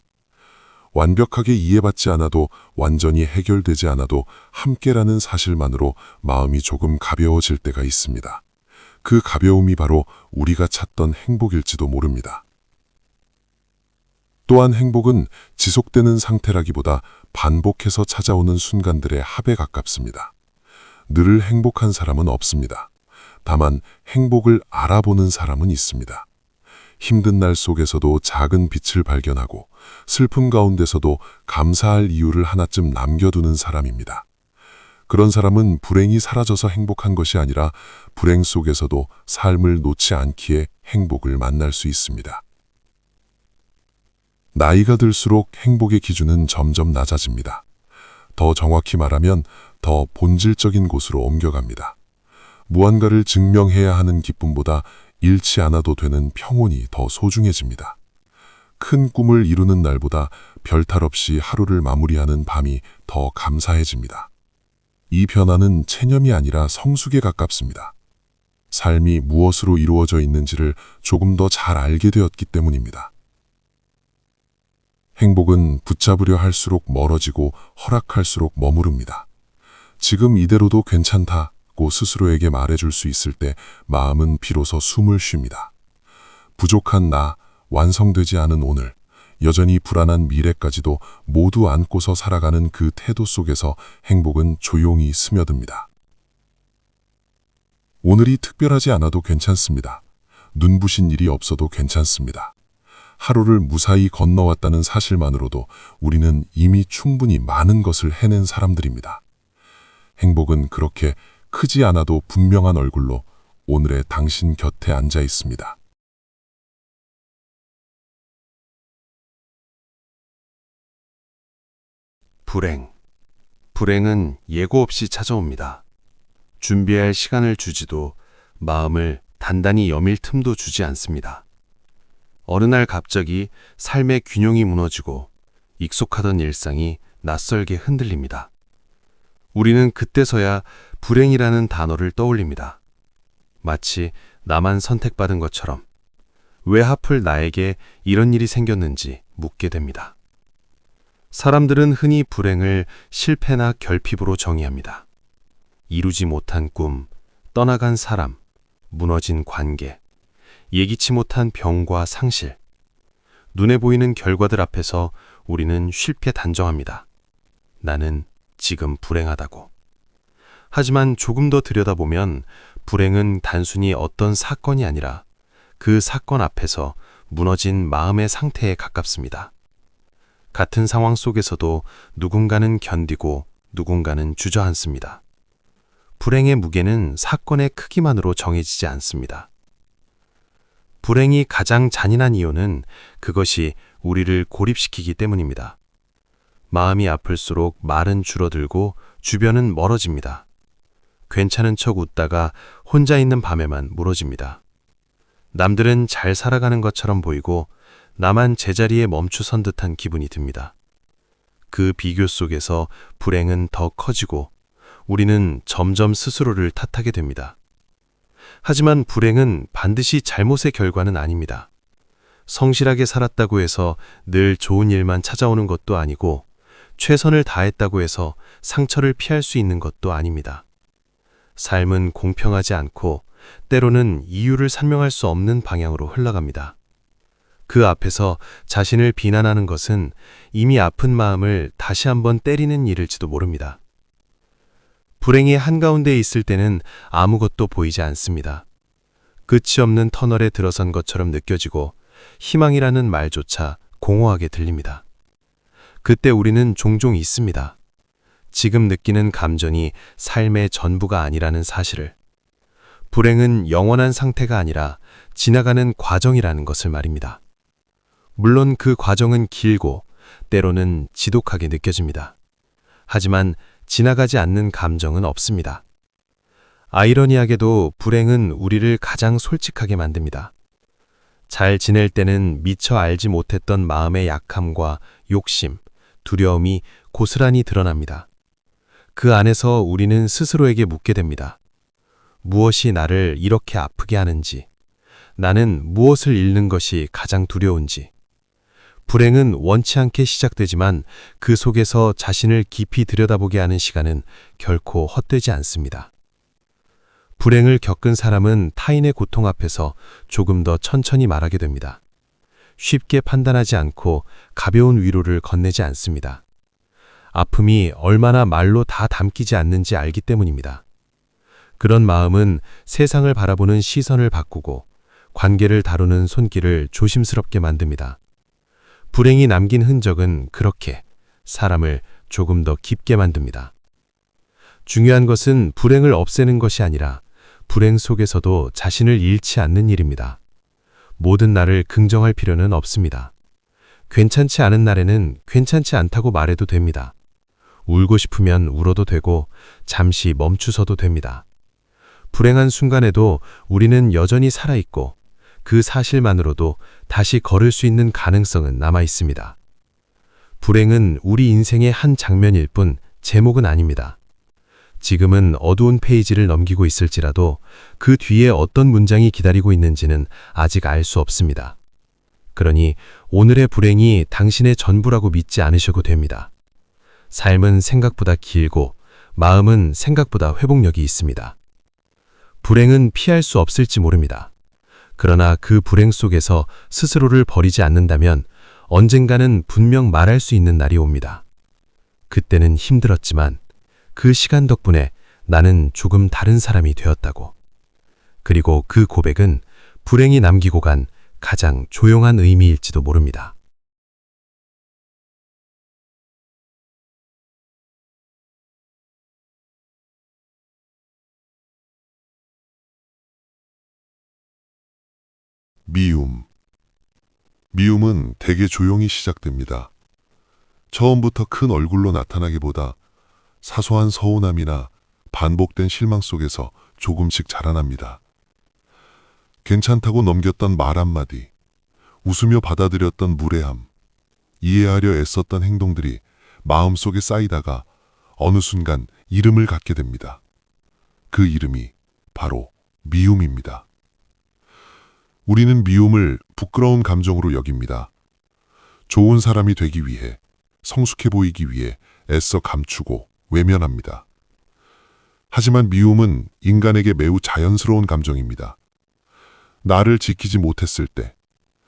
Speaker 1: 완벽하게 이해받지 않아도 완전히 해결되지 않아도 함께라는 사실만으로 마음이 조금 가벼워질 때가 있습니다. 그 가벼움이 바로 우리가 찾던 행복일지도 모릅니다. 또한 행복은 지속되는 상태라기보다 반복해서 찾아오는 순간들의 합에 가깝습니다. 늘 행복한 사람은 없습니다. 다만 행복을 알아보는 사람은 있습니다. 힘든 날 속에서도 작은 빛을 발견하고 슬픔 가운데서도 감사할 이유를 하나쯤 남겨두는 사람입니다. 그런 사람은 불행이 사라져서 행복한 것이 아니라 불행 속에서도 삶을 놓지 않기에 행복을 만날 수 있습니다. 나이가 들수록 행복의 기준은 점점 낮아집니다. 더 정확히 말하면 더 본질적인 곳으로 옮겨갑니다. 무언가를 증명해야 하는 기쁨보다 잃지 않아도 되는 평온이 더 소중해집니다. 큰 꿈을 이루는 날보다 별탈 없이 하루를 마무리하는 밤이 더 감사해집니다. 이 변화는 체념이 아니라 성숙에 가깝습니다. 삶이 무엇으로 이루어져 있는지를 조금 더 잘 알게 되었기 때문입니다. 행복은 붙잡으려 할수록 멀어지고 허락할수록 머무릅니다. 지금 이대로도 괜찮다고 스스로에게 말해줄 수 있을 때 마음은 비로소 숨을 쉽니다. 부족한 나, 완성되지 않은 오늘,
Speaker 2: 여전히 불안한 미래까지도 모두 안고서 살아가는 그 태도 속에서 행복은 조용히 스며듭니다. 오늘이 특별하지 않아도 괜찮습니다. 눈부신 일이 없어도 괜찮습니다. 하루를 무사히 건너왔다는 사실만으로도 우리는 이미 충분히 많은 것을 해낸 사람들입니다. 행복은 그렇게 크지 않아도 분명한 얼굴로 오늘의 당신 곁에 앉아 있습니다.
Speaker 3: 불행은 예고 없이 찾아옵니다. 준비할 시간을 주지도 마음을 단단히 여밀 틈도 주지 않습니다. 어느 날 갑자기 삶의 균형이 무너지고 익숙하던 일상이 낯설게 흔들립니다. 우리는 그때서야 불행이라는 단어를 떠올립니다. 마치 나만 선택받은 것처럼 왜 하필 나에게 이런 일이 생겼는지 묻게 됩니다. 사람들은 흔히 불행을 실패나 결핍으로 정의합니다. 이루지 못한 꿈, 떠나간 사람, 무너진 관계, 예기치 못한 병과 상실. 눈에 보이는 결과들 앞에서 우리는 쉽게 단정합니다. 나는 지금 불행하다고. 하지만 조금 더 들여다보면 불행은 단순히 어떤 사건이 아니라 그 사건 앞에서 무너진 마음의 상태에 가깝습니다. 같은 상황 속에서도 누군가는 견디고 누군가는 주저앉습니다. 불행의 무게는 사건의 크기만으로 정해지지 않습니다. 불행이 가장 잔인한 이유는 그것이 우리를 고립시키기 때문입니다. 마음이 아플수록 말은 줄어들고 주변은 멀어집니다. 괜찮은 척 웃다가 혼자 있는 밤에만 무너집니다. 남들은 잘 살아가는 것처럼 보이고 나만 제자리에 멈추선 듯한 기분이 듭니다. 그 비교 속에서 불행은 더 커지고 우리는 점점 스스로를 탓하게 됩니다. 하지만 불행은 반드시 잘못의 결과는 아닙니다. 성실하게 살았다고 해서 늘 좋은 일만 찾아오는 것도 아니고 최선을 다했다고 해서 상처를 피할 수 있는 것도 아닙니다. 삶은 공평하지 않고 때로는 이유를 설명할 수 없는 방향으로 흘러갑니다. 그 앞에서 자신을 비난하는 것은 이미 아픈 마음을 다시 한번 때리는 일일지도 모릅니다. 불행이 한가운데 있을 때는 아무것도 보이지 않습니다. 끝이 없는 터널에 들어선 것처럼 느껴지고 희망이라는 말조차 공허하게 들립니다. 그때 우리는 종종 잊습니다. 지금 느끼는 감정이 삶의 전부가 아니라는 사실을. 불행은 영원한 상태가 아니라 지나가는 과정이라는 것을 말입니다. 물론 그 과정은 길고 때로는 지독하게 느껴집니다. 하지만 지나가지 않는 감정은 없습니다. 아이러니하게도 불행은 우리를 가장 솔직하게 만듭니다. 잘 지낼 때는 미처 알지 못했던 마음의 약함과 욕심, 두려움이 고스란히 드러납니다. 그 안에서 우리는 스스로에게 묻게 됩니다. 무엇이 나를 이렇게 아프게 하는지, 나는 무엇을 잃는 것이 가장 두려운지. 불행은 원치 않게 시작되지만 그 속에서 자신을 깊이 들여다보게 하는 시간은 결코 헛되지 않습니다. 불행을 겪은 사람은 타인의 고통 앞에서 조금 더 천천히 말하게 됩니다. 쉽게 판단하지 않고 가벼운 위로를 건네지 않습니다. 아픔이 얼마나 말로 다 담기지 않는지 알기 때문입니다. 그런 마음은 세상을 바라보는 시선을 바꾸고 관계를 다루는 손길을 조심스럽게 만듭니다. 불행이 남긴 흔적은 그렇게 사람을 조금 더 깊게 만듭니다. 중요한 것은 불행을 없애는 것이 아니라 불행 속에서도 자신을 잃지 않는 일입니다. 모든 날을 긍정할 필요는 없습니다. 괜찮지 않은 날에는 괜찮지 않다고 말해도 됩니다. 울고 싶으면 울어도 되고 잠시 멈추서도 됩니다. 불행한 순간에도 우리는 여전히 살아있고 그 사실만으로도 다시 걸을 수 있는 가능성은 남아 있습니다. 불행은 우리 인생의 한 장면일 뿐 제목은 아닙니다. 지금은 어두운 페이지를 넘기고 있을지라도 그 뒤에 어떤 문장이 기다리고 있는지는 아직 알 수 없습니다. 그러니 오늘의 불행이 당신의 전부라고 믿지 않으셔도 됩니다. 삶은 생각보다 길고 마음은 생각보다 회복력이 있습니다. 불행은 피할 수 없을지 모릅니다. 그러나 그 불행 속에서 스스로를 버리지 않는다면
Speaker 5: 언젠가는 분명 말할 수 있는 날이 옵니다. 그때는 힘들었지만 그 시간 덕분에 나는 조금 다른 사람이 되었다고. 그리고 그 고백은 불행이 남기고 간 가장 조용한 의미일지도 모릅니다.
Speaker 1: 미움. 미움은 되게 조용히 시작됩니다. 처음부터 큰 얼굴로 나타나기보다 사소한 서운함이나 반복된 실망 속에서 조금씩 자라납니다. 괜찮다고 넘겼던 말 한마디, 웃으며 받아들였던 무례함, 이해하려 애썼던 행동들이 마음속에 쌓이다가 어느 순간 이름을 갖게 됩니다. 그 이름이 바로 미움입니다. 우리는 미움을 부끄러운 감정으로 여깁니다. 좋은 사람이 되기 위해, 성숙해 보이기 위해 애써 감추고 외면합니다. 하지만 미움은 인간에게 매우 자연스러운 감정입니다. 나를 지키지 못했을 때,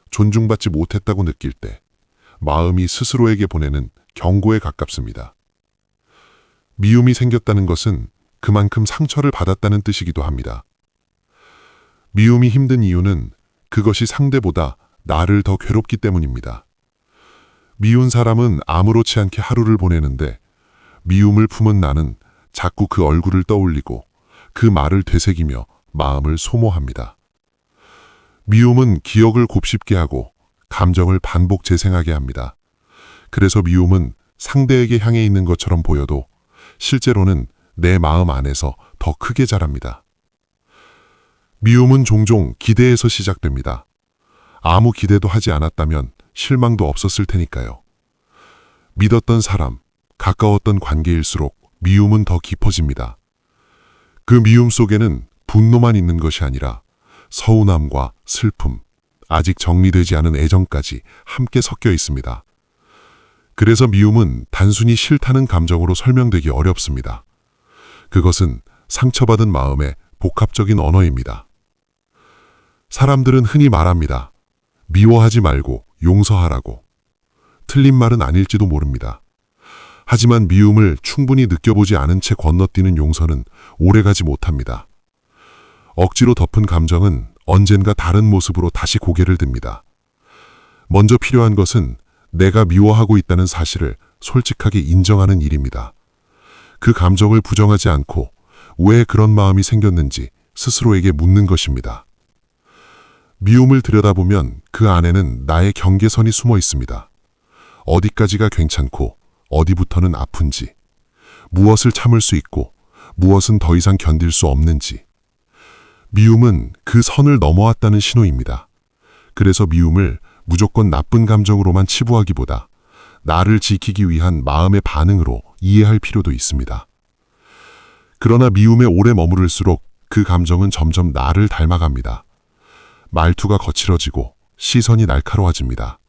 Speaker 1: 존중받지 못했다고 느낄 때, 마음이 스스로에게 보내는 경고에 가깝습니다. 미움이 생겼다는 것은 그만큼 상처를 받았다는 뜻이기도 합니다. 미움이 힘든 이유는 그것이 상대보다 나를 더 괴롭기 때문입니다. 미운 사람은 아무렇지 않게 하루를 보내는데 미움을 품은 나는 자꾸 그 얼굴을 떠올리고 그 말을 되새기며 마음을 소모합니다. 미움은 기억을 곱씹게 하고 감정을 반복 재생하게 합니다. 그래서 미움은 상대에게 향해 있는 것처럼 보여도 실제로는 내 마음 안에서 더 크게 자랍니다. 미움은 종종 기대에서 시작됩니다. 아무 기대도 하지 않았다면 실망도 없었을 테니까요. 믿었던 사람, 가까웠던 관계일수록 미움은 더 깊어집니다. 그 미움 속에는 분노만 있는 것이 아니라 서운함과 슬픔, 아직 정리되지 않은 애정까지 함께 섞여 있습니다. 그래서 미움은 단순히 싫다는 감정으로 설명되기 어렵습니다. 그것은 상처받은 마음의 복합적인 언어입니다. 사람들은 흔히 말합니다. 미워하지 말고 용서하라고. 틀린 말은 아닐지도 모릅니다. 하지만 미움을 충분히 느껴보지 않은 채 건너뛰는 용서는 오래가지 못합니다. 억지로 덮은 감정은 언젠가 다른 모습으로 다시 고개를 듭니다. 먼저 필요한 것은 내가 미워하고 있다는 사실을 솔직하게 인정하는 일입니다. 그 감정을 부정하지 않고 왜 그런 마음이 생겼는지 스스로에게 묻는 것입니다. 미움을 들여다보면 그 안에는 나의 경계선이 숨어 있습니다. 어디까지가 괜찮고 어디부터는 아픈지, 무엇을 참을 수 있고 무엇은 더 이상 견딜 수 없는지. 미움은 그 선을 넘어왔다는 신호입니다. 그래서 미움을 무조건 나쁜 감정으로만 치부하기보다 나를 지키기 위한 마음의 반응으로 이해할 필요도 있습니다. 그러나 미움에 오래 머무를수록 그 감정은 점점 나를 닮아갑니다. 말투가 거칠어지고 시선이 날카로워집니다.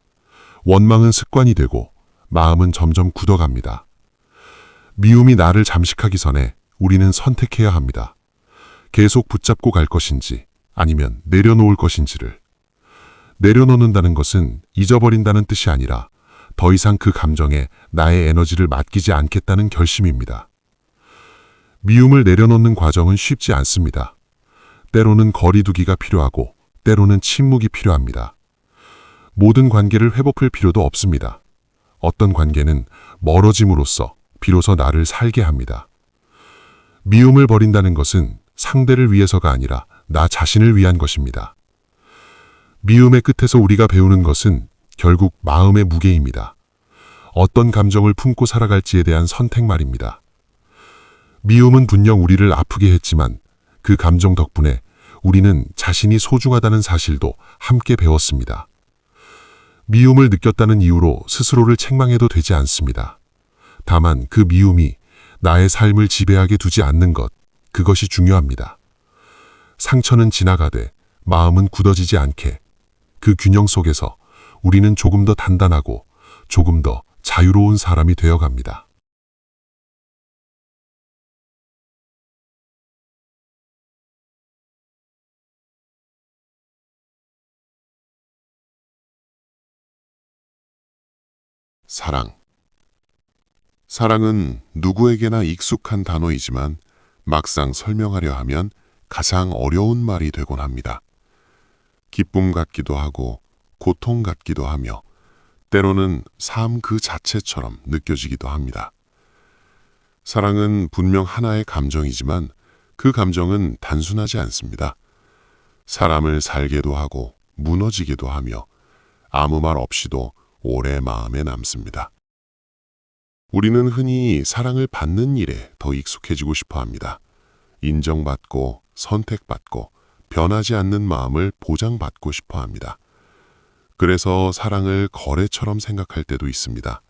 Speaker 1: 원망은 습관이 되고 마음은 점점 굳어갑니다. 미움이 나를 잠식하기 전에 우리는 선택해야 합니다. 계속 붙잡고 갈 것인지 아니면 내려놓을 것인지를. 내려놓는다는 것은 잊어버린다는 뜻이 아니라 더 이상 그 감정에 나의 에너지를 맡기지 않겠다는 결심입니다. 미움을 내려놓는 과정은 쉽지 않습니다. 때로는 거리두기가 필요하고 때로는 침묵이 필요합니다. 모든 관계를 회복할 필요도 없습니다. 어떤 관계는 멀어짐으로써 비로소 나를 살게 합니다. 미움을 버린다는 것은 상대를 위해서가 아니라 나 자신을 위한 것입니다. 미움의 끝에서 우리가 배우는 것은 결국 마음의 무게입니다. 어떤 감정을 품고 살아갈지에 대한 선택 말입니다. 미움은 분명 우리를 아프게 했지만 그 감정 덕분에 우리는 자신이 소중하다는 사실도 함께 배웠습니다. 미움을 느꼈다는 이유로 스스로를 책망해도 되지 않습니다. 다만 그 미움이 나의 삶을 지배하게 두지 않는 것, 그것이 중요합니다. 상처는 지나가되 마음은 굳어지지 않게 그 균형 속에서 우리는 조금 더 단단하고 조금 더 자유로운 사람이 되어갑니다.
Speaker 4: 사랑. 사랑은 누구에게나 익숙한 단어이지만 막상 설명하려 하면 가장 어려운 말이 되곤 합니다. 기쁨 같기도 하고 고통 같기도 하며 때로는 삶 그 자체처럼 느껴지기도 합니다. 사랑은 분명 하나의 감정이지만 그 감정은 단순하지 않습니다. 사람을 살게도 하고 무너지게도 하며 아무 말 없이도 오래 마음에 남습니다. 우리는 흔히 사랑을 받는 일에 더 익숙해지고 싶어 합니다. 인정받고 선택받고 변하지 않는 마음을 보장받고 싶어 합니다. 그래서 사랑을 거래처럼 생각할 때도 있습니다.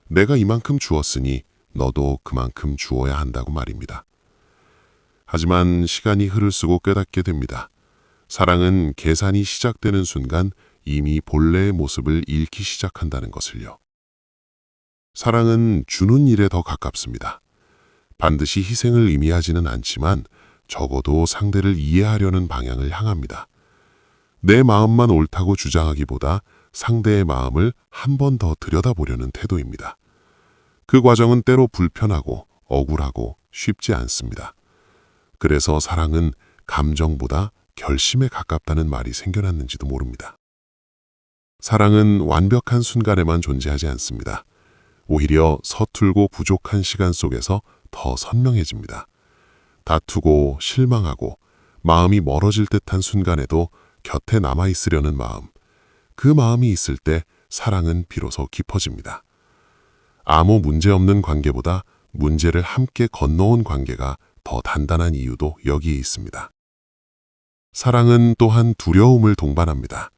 Speaker 4: 내가 이만큼 주었으니 너도 그만큼 주어야 한다고 말입니다. 하지만 시간이 흐를수록 깨닫게 됩니다. 사랑은 계산이 시작되는 순간 이미 본래의 모습을 잃기 시작한다는 것을요. 사랑은 주는 일에 더 가깝습니다. 반드시 희생을 의미하지는 않지만 적어도 상대를 이해하려는 방향을 향합니다. 내 마음만 옳다고 주장하기보다 상대의 마음을 한 번 더 들여다보려는 태도입니다. 그 과정은 때로 불편하고 억울하고 쉽지 않습니다. 그래서 사랑은 감정보다 결심에 가깝다는 말이 생겨났는지도 모릅니다. 사랑은 완벽한 순간에만 존재하지 않습니다. 오히려 서툴고 부족한 시간 속에서 더 선명해집니다. 다투고 실망하고 마음이 멀어질 듯한 순간에도 곁에 남아있으려는 마음, 그 마음이 있을 때 사랑은 비로소 깊어집니다. 아무 문제 없는 관계보다 문제를 함께 건너온 관계가 더 단단한 이유도 여기에 있습니다. 사랑은 또한 두려움을 동반합니다.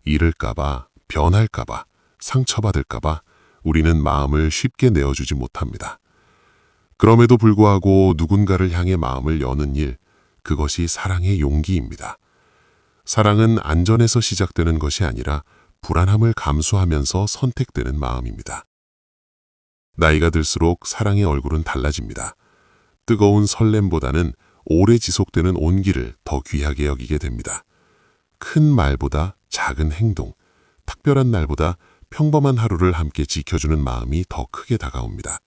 Speaker 4: 잃을까봐, 변할까봐, 상처받을까봐 우리는 마음을 쉽게 내어주지 못합니다. 그럼에도 불구하고 누군가를 향해 마음을 여는 일, 그것이 사랑의 용기입니다. 사랑은 안전에서 시작되는 것이 아니라 불안함을 감수하면서 선택되는 마음입니다. 나이가 들수록 사랑의 얼굴은 달라집니다. 뜨거운 설렘보다는 오래 지속되는 온기를 더 귀하게 여기게 됩니다. 큰 말보다 작은 행동, 특별한 날보다 평범한 하루를 함께 지켜주는 마음이 더 크게 다가옵니다.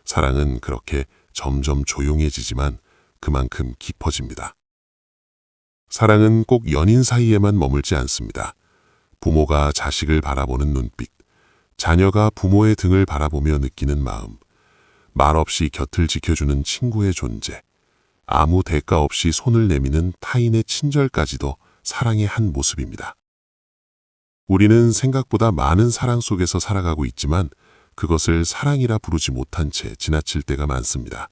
Speaker 4: 사랑은 그렇게 점점 조용해지지만 그만큼 깊어집니다. 사랑은 꼭 연인 사이에만 머물지 않습니다. 부모가 자식을 바라보는 눈빛, 자녀가 부모의 등을 바라보며 느끼는 마음, 말없이 곁을 지켜주는 친구의 존재, 아무 대가 없이 손을 내미는 타인의 친절까지도 사랑의 한 모습입니다. 우리는 생각보다 많은 사랑 속에서 살아가고 있지만 그것을 사랑이라 부르지 못한 채 지나칠 때가 많습니다.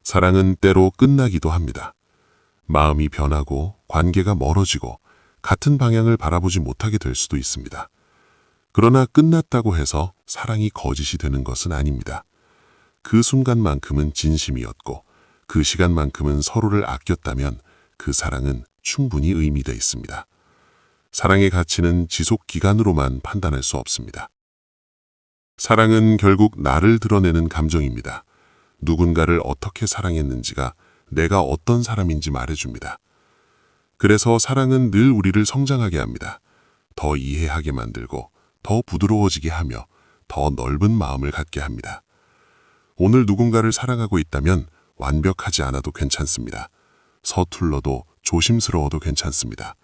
Speaker 4: 사랑은 때로 끝나기도 합니다. 마음이 변하고 관계가 멀어지고 같은 방향을 바라보지 못하게 될 수도 있습니다. 그러나 끝났다고 해서 사랑이 거짓이 되는 것은 아닙니다. 그 순간만큼은 진심이었고 그 시간만큼은 서로를 아꼈다면 그 사랑은 충분히 의미가 있습니다. 사랑의 가치는 지속 기간으로만 판단할 수 없습니다. 사랑은 결국 나를 드러내는 감정입니다. 누군가를 어떻게 사랑했는지가 내가 어떤 사람인지 말해줍니다. 그래서 사랑은 늘 우리를 성장하게 합니다. 더 이해하게 만들고 더 부드러워지게 하며 더 넓은 마음을 갖게 합니다. 오늘 누군가를 사랑하고 있다면 완벽하지 않아도 괜찮습니다. 서툴러도 조심스러워도 괜찮습니다.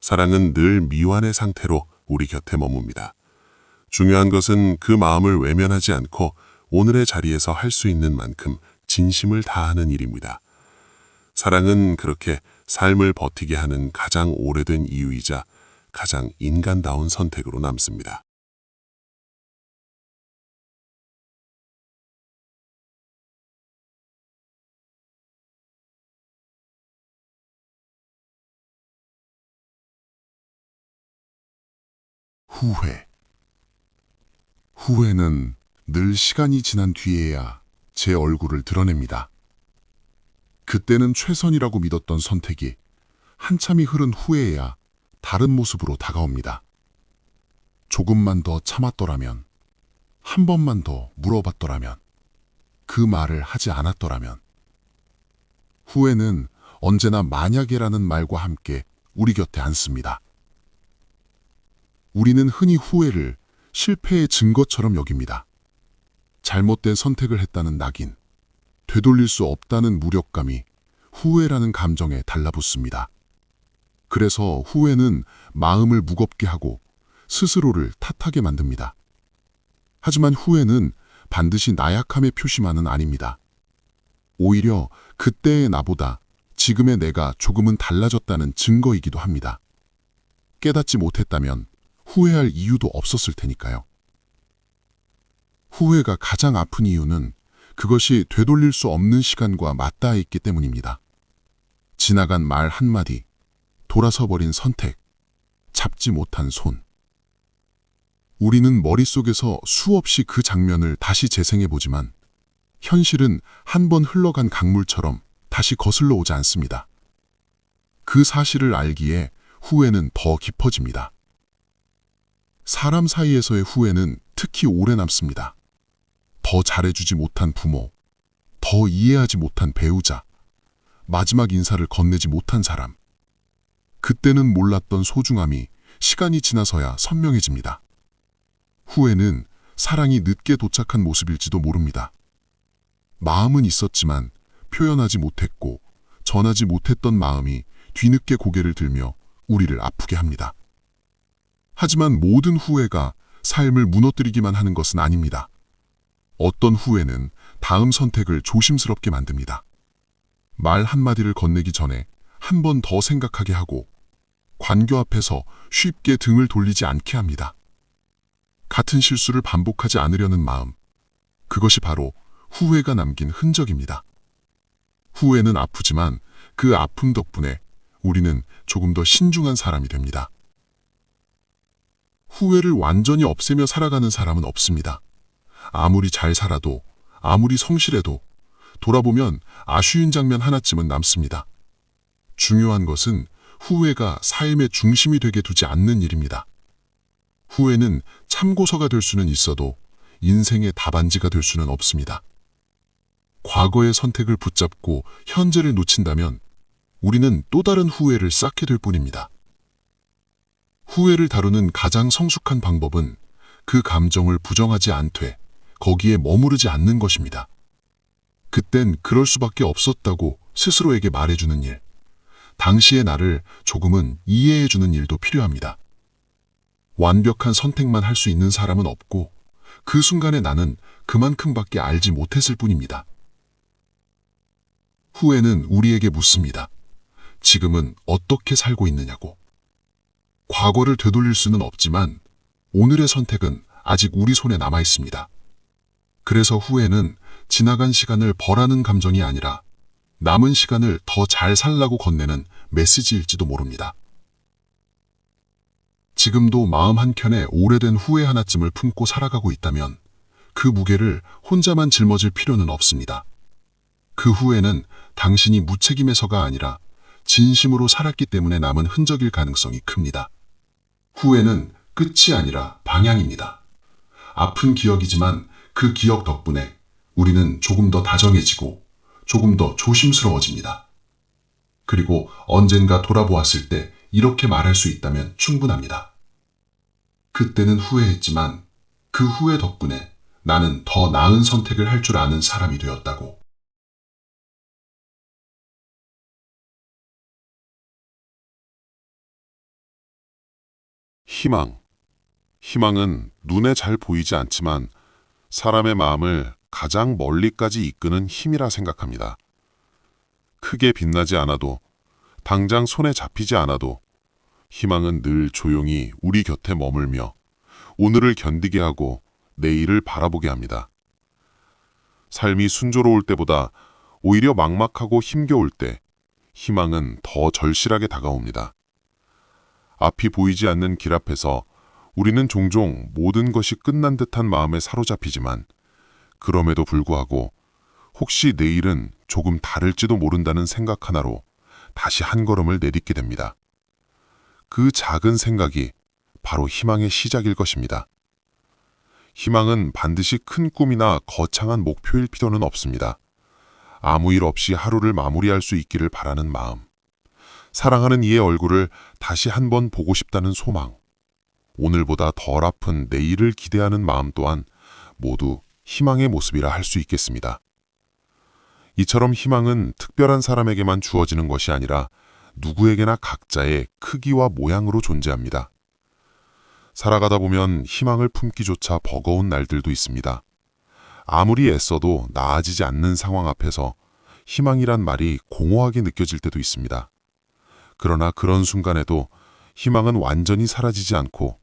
Speaker 4: 사랑은 늘 미완의 상태로 우리 곁에 머뭅니다. 중요한 것은 그 마음을 외면하지 않고 오늘의 자리에서 할 수 있는 만큼 진심을 다하는 일입니다. 사랑은 그렇게 삶을 버티게 하는 가장 오래된 이유이자 가장 인간다운 선택으로 남습니다.
Speaker 1: 후회. 후회는 늘 시간이 지난 뒤에야 제 얼굴을 드러냅니다. 그때는 최선이라고 믿었던 선택이 한참이 흐른 후에야 다른 모습으로 다가옵니다. 조금만 더 참았더라면, 한 번만 더 물어봤더라면, 그 말을 하지 않았더라면. 후회는 언제나 만약에라는 말과 함께 우리 곁에 앉습니다. 우리는 흔히 후회를 실패의 증거처럼 여깁니다. 잘못된 선택을 했다는 낙인, 되돌릴 수 없다는 무력감이 후회라는 감정에 달라붙습니다. 그래서 후회는 마음을 무겁게 하고 스스로를 탓하게 만듭니다. 하지만 후회는 반드시 나약함의 표시만은 아닙니다. 오히려 그때의 나보다 지금의 내가 조금은 달라졌다는 증거이기도 합니다. 깨닫지 못했다면 후회할 이유도 없었을 테니까요. 후회가 가장 아픈 이유는 그것이 되돌릴 수 없는 시간과 맞닿아 있기 때문입니다. 지나간 말 한마디, 돌아서 버린 선택, 잡지 못한 손. 우리는 머릿속에서 수없이 그 장면을 다시 재생해보지만 현실은 한 번 흘러간 강물처럼 다시 거슬러 오지 않습니다. 그 사실을 알기에 후회는 더 깊어집니다. 사람 사이에서의 후회는 특히 오래 남습니다. 더 잘해주지 못한 부모, 더 이해하지 못한 배우자, 마지막 인사를 건네지 못한 사람. 그때는 몰랐던 소중함이 시간이 지나서야 선명해집니다. 후회는 사랑이 늦게 도착한 모습일지도 모릅니다. 마음은 있었지만 표현하지 못했고 전하지 못했던 마음이 뒤늦게 고개를 들며 우리를 아프게 합니다. 하지만 모든 후회가 삶을 무너뜨리기만 하는 것은 아닙니다. 어떤 후회는 다음 선택을 조심스럽게 만듭니다. 말 한마디를 건네기 전에 한 번 더 생각하게 하고 관교 앞에서 쉽게 등을 돌리지 않게 합니다. 같은 실수를 반복하지 않으려는 마음, 그것이 바로 후회가 남긴 흔적입니다. 후회는 아프지만 그 아픔 덕분에 우리는 조금 더 신중한 사람이 됩니다. 후회를 완전히 없애며 살아가는 사람은 없습니다. 아무리 잘 살아도, 아무리 성실해도 돌아보면 아쉬운 장면 하나쯤은 남습니다. 중요한 것은 후회가 삶의 중심이 되게 두지 않는 일입니다. 후회는 참고서가 될 수는 있어도 인생의 답안지가 될 수는 없습니다. 과거의 선택을 붙잡고 현재를 놓친다면 우리는 또 다른 후회를 쌓게 될 뿐입니다. 후회를 다루는 가장 성숙한 방법은 그 감정을 부정하지 않되 거기에 머무르지 않는 것입니다. 그땐 그럴 수밖에 없었다고 스스로에게 말해주는 일, 당시의 나를 조금은 이해해주는 일도 필요합니다. 완벽한 선택만 할 수 있는 사람은 없고 그 순간에 나는 그만큼밖에 알지 못했을 뿐입니다. 후회는 우리에게 묻습니다. 지금은 어떻게 살고 있느냐고. 과거를 되돌릴 수는 없지만 오늘의 선택은 아직 우리 손에 남아 있습니다. 그래서 후회는 지나간 시간을 벌하는 감정이 아니라 남은 시간을 더 잘 살라고 건네는 메시지일지도 모릅니다. 지금도 마음 한켠에 오래된 후회 하나쯤을 품고 살아가고 있다면 그 무게를 혼자만 짊어질 필요는 없습니다. 그 후회는 당신이 무책임해서가 아니라 진심으로 살았기 때문에 남은 흔적일 가능성이 큽니다. 후회는 끝이 아니라 방향입니다. 아픈 기억이지만 그 기억 덕분에 우리는 조금 더 다정해지고 조금 더 조심스러워집니다. 그리고 언젠가 돌아보았을 때 이렇게 말할 수 있다면 충분합니다. 그때는 후회했지만 그 후회 덕분에 나는 더 나은 선택을 할 줄 아는 사람이 되었다고.
Speaker 4: 희망. 희망은 눈에 잘 보이지 않지만 사람의 마음을 가장 멀리까지 이끄는 힘이라 생각합니다. 크게 빛나지 않아도, 당장 손에 잡히지 않아도 희망은 늘 조용히 우리 곁에 머물며 오늘을 견디게 하고 내일을 바라보게 합니다. 삶이 순조로울 때보다 오히려 막막하고 힘겨울 때 희망은 더 절실하게 다가옵니다. 앞이 보이지 않는 길 앞에서 우리는 종종 모든 것이 끝난 듯한 마음에 사로잡히지만 그럼에도 불구하고 혹시 내일은 조금 다를지도 모른다는 생각 하나로 다시 한 걸음을 내딛게 됩니다. 그 작은 생각이 바로 희망의 시작일 것입니다. 희망은 반드시 큰 꿈이나 거창한 목표일 필요는 없습니다. 아무 일 없이 하루를 마무리할 수 있기를 바라는 마음, 사랑하는 이의 얼굴을 다시 한번 보고 싶다는 소망, 오늘보다 덜 아픈 내일을 기대하는 마음 또한 모두 희망의 모습이라 할 수 있겠습니다. 이처럼 희망은 특별한 사람에게만 주어지는 것이 아니라 누구에게나 각자의 크기와 모양으로 존재합니다. 살아가다 보면 희망을 품기조차 버거운 날들도 있습니다. 아무리 애써도 나아지지 않는 상황 앞에서 희망이란 말이 공허하게 느껴질 때도 있습니다. 그러나 그런 순간에도 희망은 완전히 사라지지 않고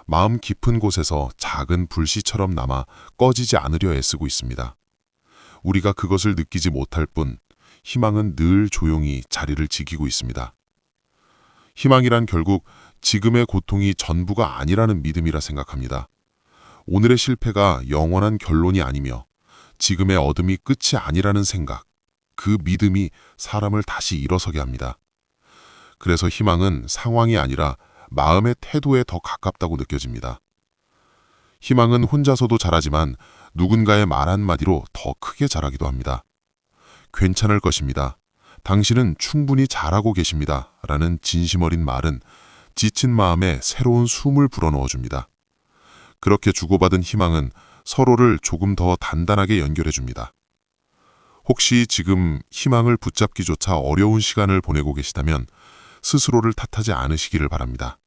Speaker 4: 마음 깊은 곳에서 작은 불씨처럼 남아 꺼지지 않으려 애쓰고 있습니다. 우리가 그것을 느끼지 못할 뿐 희망은 늘 조용히 자리를 지키고 있습니다. 희망이란 결국 지금의 고통이 전부가 아니라는 믿음이라 생각합니다. 오늘의 실패가 영원한 결론이 아니며 지금의 어둠이 끝이 아니라는 생각, 그 믿음이 사람을 다시 일어서게 합니다. 그래서 희망은 상황이 아니라 마음의 태도에 더 가깝다고 느껴집니다. 희망은 혼자서도 자라지만 누군가의 말 한마디로 더 크게 자라기도 합니다. 괜찮을 것입니다. 당신은 충분히 잘하고 계십니다. 라는 진심 어린 말은 지친 마음에 새로운 숨을 불어넣어줍니다. 그렇게 주고받은 희망은 서로를 조금 더 단단하게 연결해줍니다. 혹시 지금 희망을 붙잡기조차 어려운 시간을 보내고 계시다면 스스로를 탓하지 않으시기를 바랍니다.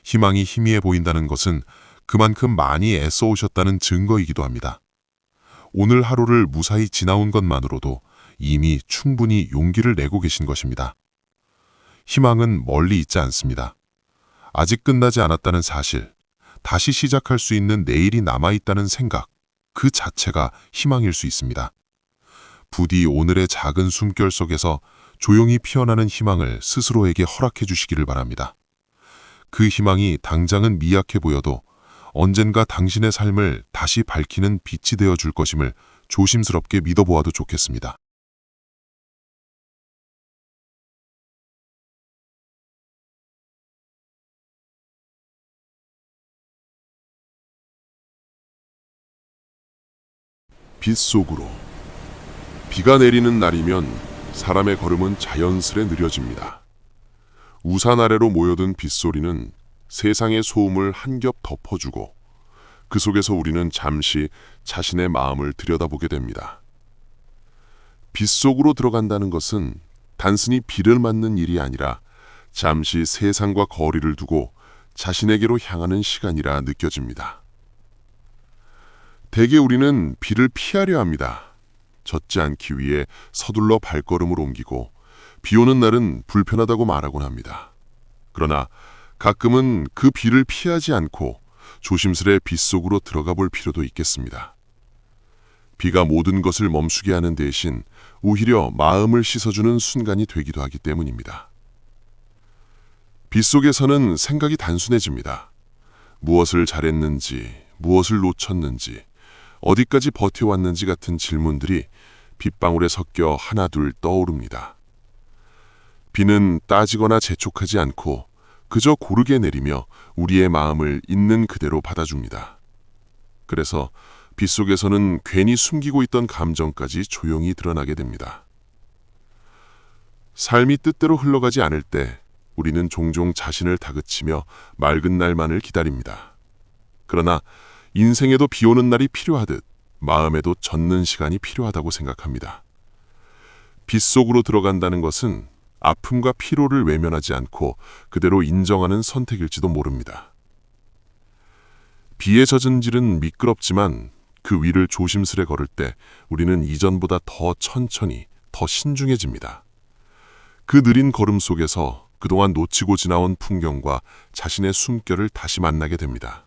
Speaker 4: 희망이 희미해 보인다는 것은 그만큼 많이 애써 오셨다는 증거이기도 합니다. 오늘 하루를 무사히 지나온 것만으로도 이미 충분히 용기를 내고 계신 것입니다. 희망은 멀리 있지 않습니다. 아직 끝나지 않았다는 사실, 다시 시작할 수 있는 내일이 남아있다는 생각, 그 자체가 희망일 수 있습니다. 부디 오늘의 작은 숨결 속에서 조용히 피어나는 희망을 스스로에게 허락해 주시기를 바랍니다. 그 희망이 당장은 미약해 보여도 언젠가 당신의 삶을 다시 밝히는 빛이 되어 줄 것임을 조심스럽게 믿어보아도 좋겠습니다.
Speaker 1: 빛 속으로. 비가 내리는 날이면 사람의 걸음은 자연스레 느려집니다. 우산 아래로 모여든 빗소리는 세상의 소음을 한 겹 덮어주고 그 속에서 우리는 잠시 자신의 마음을 들여다보게 됩니다. 빛 속으로 들어간다는 것은 단순히 비를 맞는 일이 아니라 잠시 세상과 거리를 두고 자신에게로 향하는 시간이라 느껴집니다. 대개 우리는 비를 피하려 합니다. 젖지 않기 위해 서둘러 발걸음을 옮기고 비 오는 날은 불편하다고 말하곤 합니다. 그러나 가끔은 그 비를 피하지 않고 조심스레 빛 속으로 들어가 볼 필요도 있겠습니다. 비가 모든 것을 멈추게 하는 대신 오히려 마음을 씻어주는 순간이 되기도 하기 때문입니다. 빛 속에서는 생각이 단순해집니다. 무엇을 잘했는지, 무엇을 놓쳤는지, 어디까지 버텨왔는지 같은 질문들이 빗방울에 섞여 하나둘 떠오릅니다. 비는 따지거나 재촉하지 않고 그저 고르게 내리며 우리의 마음을 있는 그대로 받아줍니다. 그래서 빛 속에서는 괜히 숨기고 있던 감정까지 조용히 드러나게 됩니다. 삶이 뜻대로 흘러가지 않을 때 우리는 종종 자신을 다그치며 맑은 날만을 기다립니다. 그러나 인생에도 비 오는 날이 필요하듯 마음에도 젖는 시간이 필요하다고 생각합니다. 빛 속으로 들어간다는 것은 아픔과 피로를 외면하지 않고 그대로 인정하는 선택일지도 모릅니다. 비에 젖은 질은 미끄럽지만 그 위를 조심스레 걸을 때 우리는 이전보다 더 천천히, 더 신중해집니다. 그 느린 걸음 속에서 그동안 놓치고 지나온 풍경과 자신의 숨결을 다시 만나게 됩니다.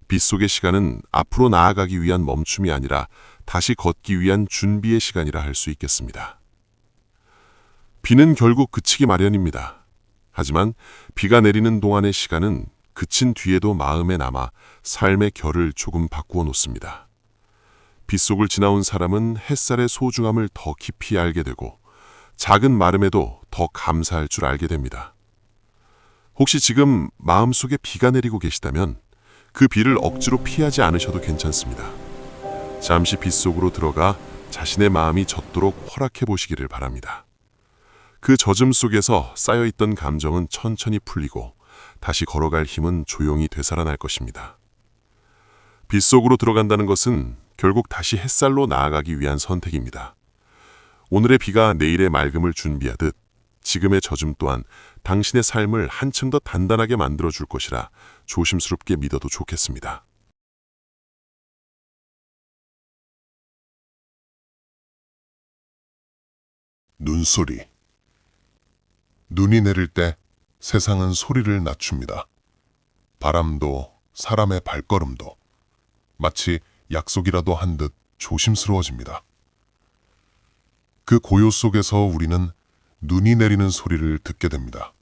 Speaker 1: 빛 속의 시간은 앞으로 나아가기 위한 멈춤이 아니라 다시 걷기 위한 준비의 시간이라 할 수 있겠습니다. 비는 결국 그치기 마련입니다. 하지만 비가 내리는 동안의 시간은 그친 뒤에도 마음에 남아 삶의 결을 조금 바꾸어 놓습니다. 빛 속을 지나온 사람은 햇살의 소중함을 더 깊이 알게 되고 작은 마름에도 더 감사할 줄 알게 됩니다. 혹시 지금 마음속에 비가 내리고 계시다면 그 비를 억지로 피하지 않으셔도 괜찮습니다. 잠시 빛 속으로 들어가 자신의 마음이 젖도록 허락해 보시기를 바랍니다. 그 젖음 속에서 쌓여있던 감정은 천천히 풀리고
Speaker 4: 다시 걸어갈 힘은 조용히 되살아날 것입니다. 빗속으로 들어간다는 것은 결국 다시 햇살로 나아가기 위한 선택입니다. 오늘의 비가 내일의 맑음을 준비하듯 지금의 젖음 또한 당신의 삶을 한층 더 단단하게 만들어줄 것이라 조심스럽게 믿어도 좋겠습니다.
Speaker 1: 눈소리. 눈이 내릴 때 세상은 소리를 낮춥니다. 바람도 사람의 발걸음도 마치 약속이라도 한 듯 조심스러워집니다. 그 고요 속에서 우리는 눈이 내리는 소리를 듣게 됩니다.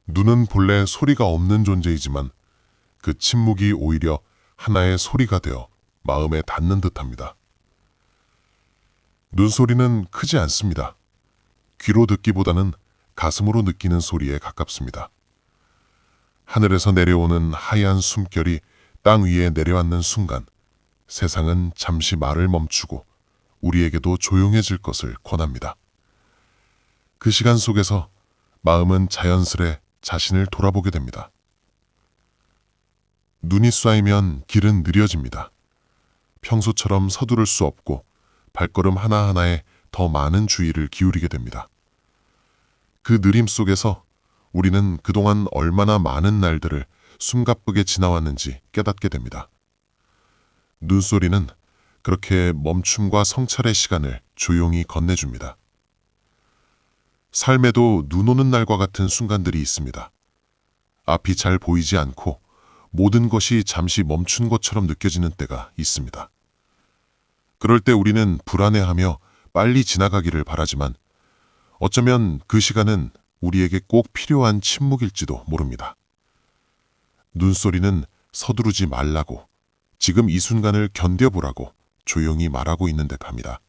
Speaker 1: 눈은 본래 소리가 없는 존재이지만 그 침묵이 오히려 하나의 소리가 되어 마음에 닿는 듯합니다. 눈소리는 크지 않습니다. 귀로 듣기보다는 가슴으로 느끼는 소리에 가깝습니다. 하늘에서 내려오는 하얀 숨결이 땅 위에 내려앉는 순간 세상은 잠시 말을 멈추고 우리에게도 조용해질 것을 권합니다. 그 시간 속에서 마음은 자연스레 자신을 돌아보게 됩니다. 눈이 쌓이면 길은 느려집니다. 평소처럼 서두를 수 없고 발걸음 하나하나에 더 많은 주의를 기울이게 됩니다. 그 느림 속에서 우리는 그동안 얼마나 많은 날들을 숨가쁘게 지나왔는지 깨닫게 됩니다. 눈소리는 그렇게 멈춤과 성찰의 시간을 조용히 건네줍니다. 삶에도 눈 오는 날과 같은 순간들이 있습니다. 앞이 잘 보이지 않고 모든 것이 잠시 멈춘 것처럼 느껴지는 때가 있습니다. 그럴 때 우리는 불안해하며 빨리 지나가기를 바라지만 어쩌면 그 시간은 우리에게 꼭 필요한 침묵일지도 모릅니다. 눈소리는 서두르지 말라고, 지금 이 순간을 견뎌보라고 조용히 말하고 있는 듯합니다.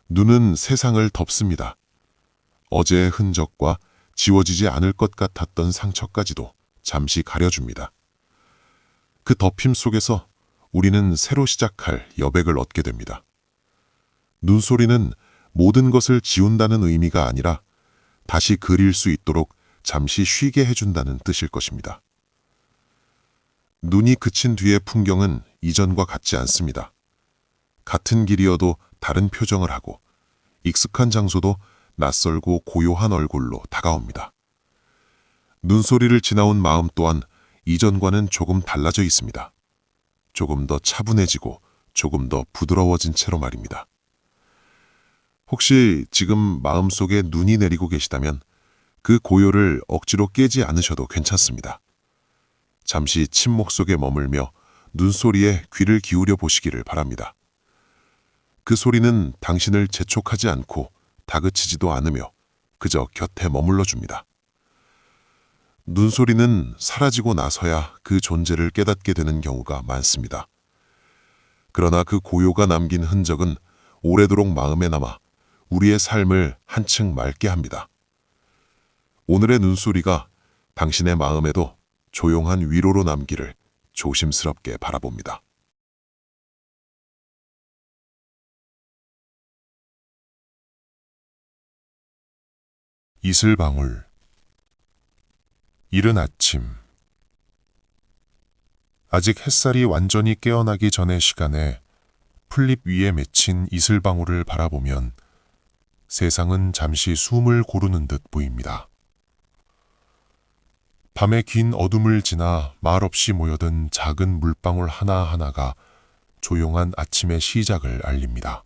Speaker 1: 눈은 세상을 덮습니다. 어제의 흔적과 지워지지 않을 것 같았던 상처까지도 잠시 가려줍니다. 그 덮임 속에서 우리는 새로 시작할 여백을 얻게 됩니다. 눈소리는 모든 것을 지운다는 의미가 아니라 다시 그릴 수 있도록 잠시 쉬게 해준다는 뜻일 것입니다. 눈이 그친 뒤의 풍경은 이전과 같지 않습니다. 같은 길이어도 다른 표정을 하고 익숙한 장소도 낯설고 고요한 얼굴로 다가옵니다. 눈소리를 지나온 마음 또한 이전과는 조금 달라져 있습니다. 조금 더 차분해지고 조금 더 부드러워진 채로 말입니다. 혹시 지금 마음속에 눈이 내리고 계시다면 그 고요를 억지로 깨지 않으셔도 괜찮습니다. 잠시 침묵 속에 머물며 눈소리에 귀를 기울여 보시기를 바랍니다. 그 소리는 당신을 재촉하지 않고 다그치지도 않으며 그저 곁에 머물러 줍니다. 눈소리는 사라지고 나서야 그 존재를 깨닫게 되는 경우가 많습니다. 그러나 그 고요가 남긴 흔적은 오래도록 마음에 남아 우리의 삶을 한층 맑게 합니다. 오늘의 눈소리가 당신의 마음에도 조용한 위로로 남기를 조심스럽게 바라봅니다. 이슬방울. 이른 아침. 아직 햇살이 완전히 깨어나기 전의 시간에 풀잎 위에 맺힌 이슬방울을 바라보면 세상은 잠시 숨을 고르는 듯 보입니다. 밤의 긴 어둠을 지나 말없이 모여든 작은 물방울 하나하나가 조용한 아침의 시작을 알립니다.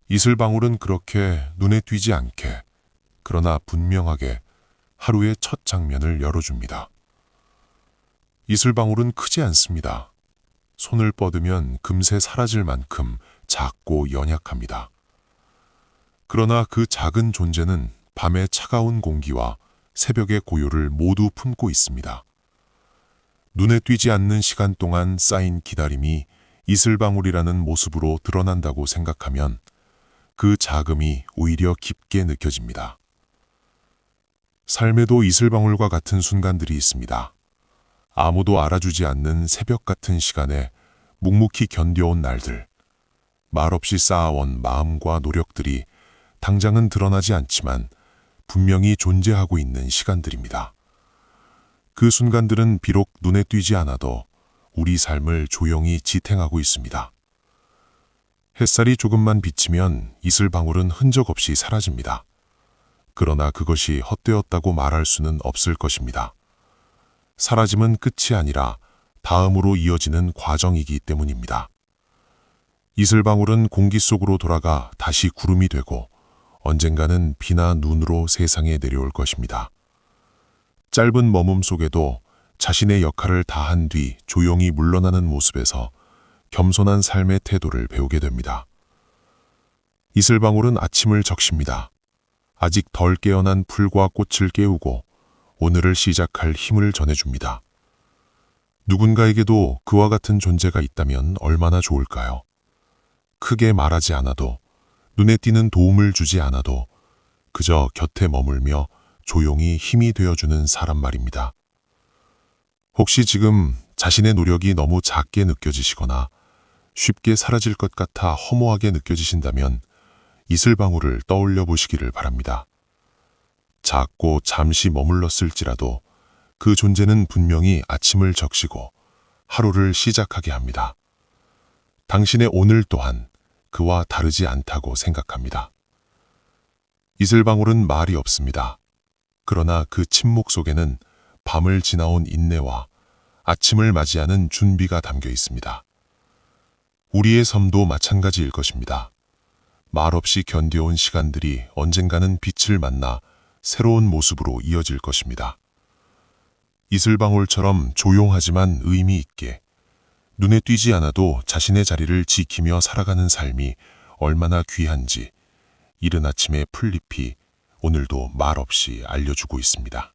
Speaker 1: 이슬방울은 그렇게 눈에 띄지 않게, 그러나 분명하게 하루의 첫 장면을 열어줍니다. 이슬방울은 크지 않습니다. 손을 뻗으면 금세 사라질 만큼 작고 연약합니다. 그러나 그 작은 존재는 밤의 차가운 공기와 새벽의 고요를 모두 품고 있습니다. 눈에 띄지 않는 시간 동안 쌓인 기다림이 이슬방울이라는 모습으로 드러난다고 생각하면 그 작음이 오히려 깊게 느껴집니다. 삶에도 이슬방울과 같은 순간들이 있습니다. 아무도 알아주지 않는 새벽 같은 시간에 묵묵히 견뎌온 날들, 말없이 쌓아온 마음과 노력들이 당장은 드러나지 않지만
Speaker 2: 분명히 존재하고 있는 시간들입니다. 그 순간들은 비록 눈에 띄지 않아도 우리 삶을 조용히 지탱하고 있습니다. 햇살이 조금만 비치면 이슬방울은 흔적 없이 사라집니다. 그러나 그것이 헛되었다고 말할 수는 없을 것입니다. 사라짐은 끝이 아니라 다음으로 이어지는 과정이기 때문입니다. 이슬방울은 공기 속으로 돌아가 다시 구름이 되고 언젠가는 비나 눈으로 세상에 내려올 것입니다. 짧은 머문 속에도 자신의 역할을 다한 뒤 조용히 물러나는 모습에서 겸손한 삶의 태도를 배우게 됩니다. 이슬방울은 아침을 적십니다. 아직 덜 깨어난 풀과 꽃을 깨우고 오늘을 시작할 힘을 전해줍니다. 누군가에게도 그와 같은 존재가 있다면 얼마나 좋을까요? 크게 말하지 않아도, 눈에 띄는 도움을 주지 않아도 그저 곁에 머물며 조용히 힘이 되어주는 사람 말입니다. 혹시 지금 자신의 노력이 너무 작게 느껴지시거나 쉽게 사라질 것 같아 허무하게 느껴지신다면 이슬방울을 떠올려 보시기를 바랍니다. 작고 잠시 머물렀을지라도 그 존재는 분명히 아침을 적시고 하루를 시작하게 합니다. 당신의 오늘 또한 그와 다르지 않다고 생각합니다. 이슬방울은 말이 없습니다. 그러나 그 침묵 속에는 밤을 지나온 인내와 아침을 맞이하는 준비가 담겨 있습니다. 우리의 삶도 마찬가지일 것입니다. 말없이 견뎌온 시간들이 언젠가는 빛을 만나 새로운 모습으로 이어질 것입니다. 이슬방울처럼 조용하지만 의미 있게, 눈에 띄지 않아도 자신의 자리를 지키며 살아가는 삶이 얼마나 귀한지 이른 아침의 풀잎이 오늘도 말없이 알려주고 있습니다.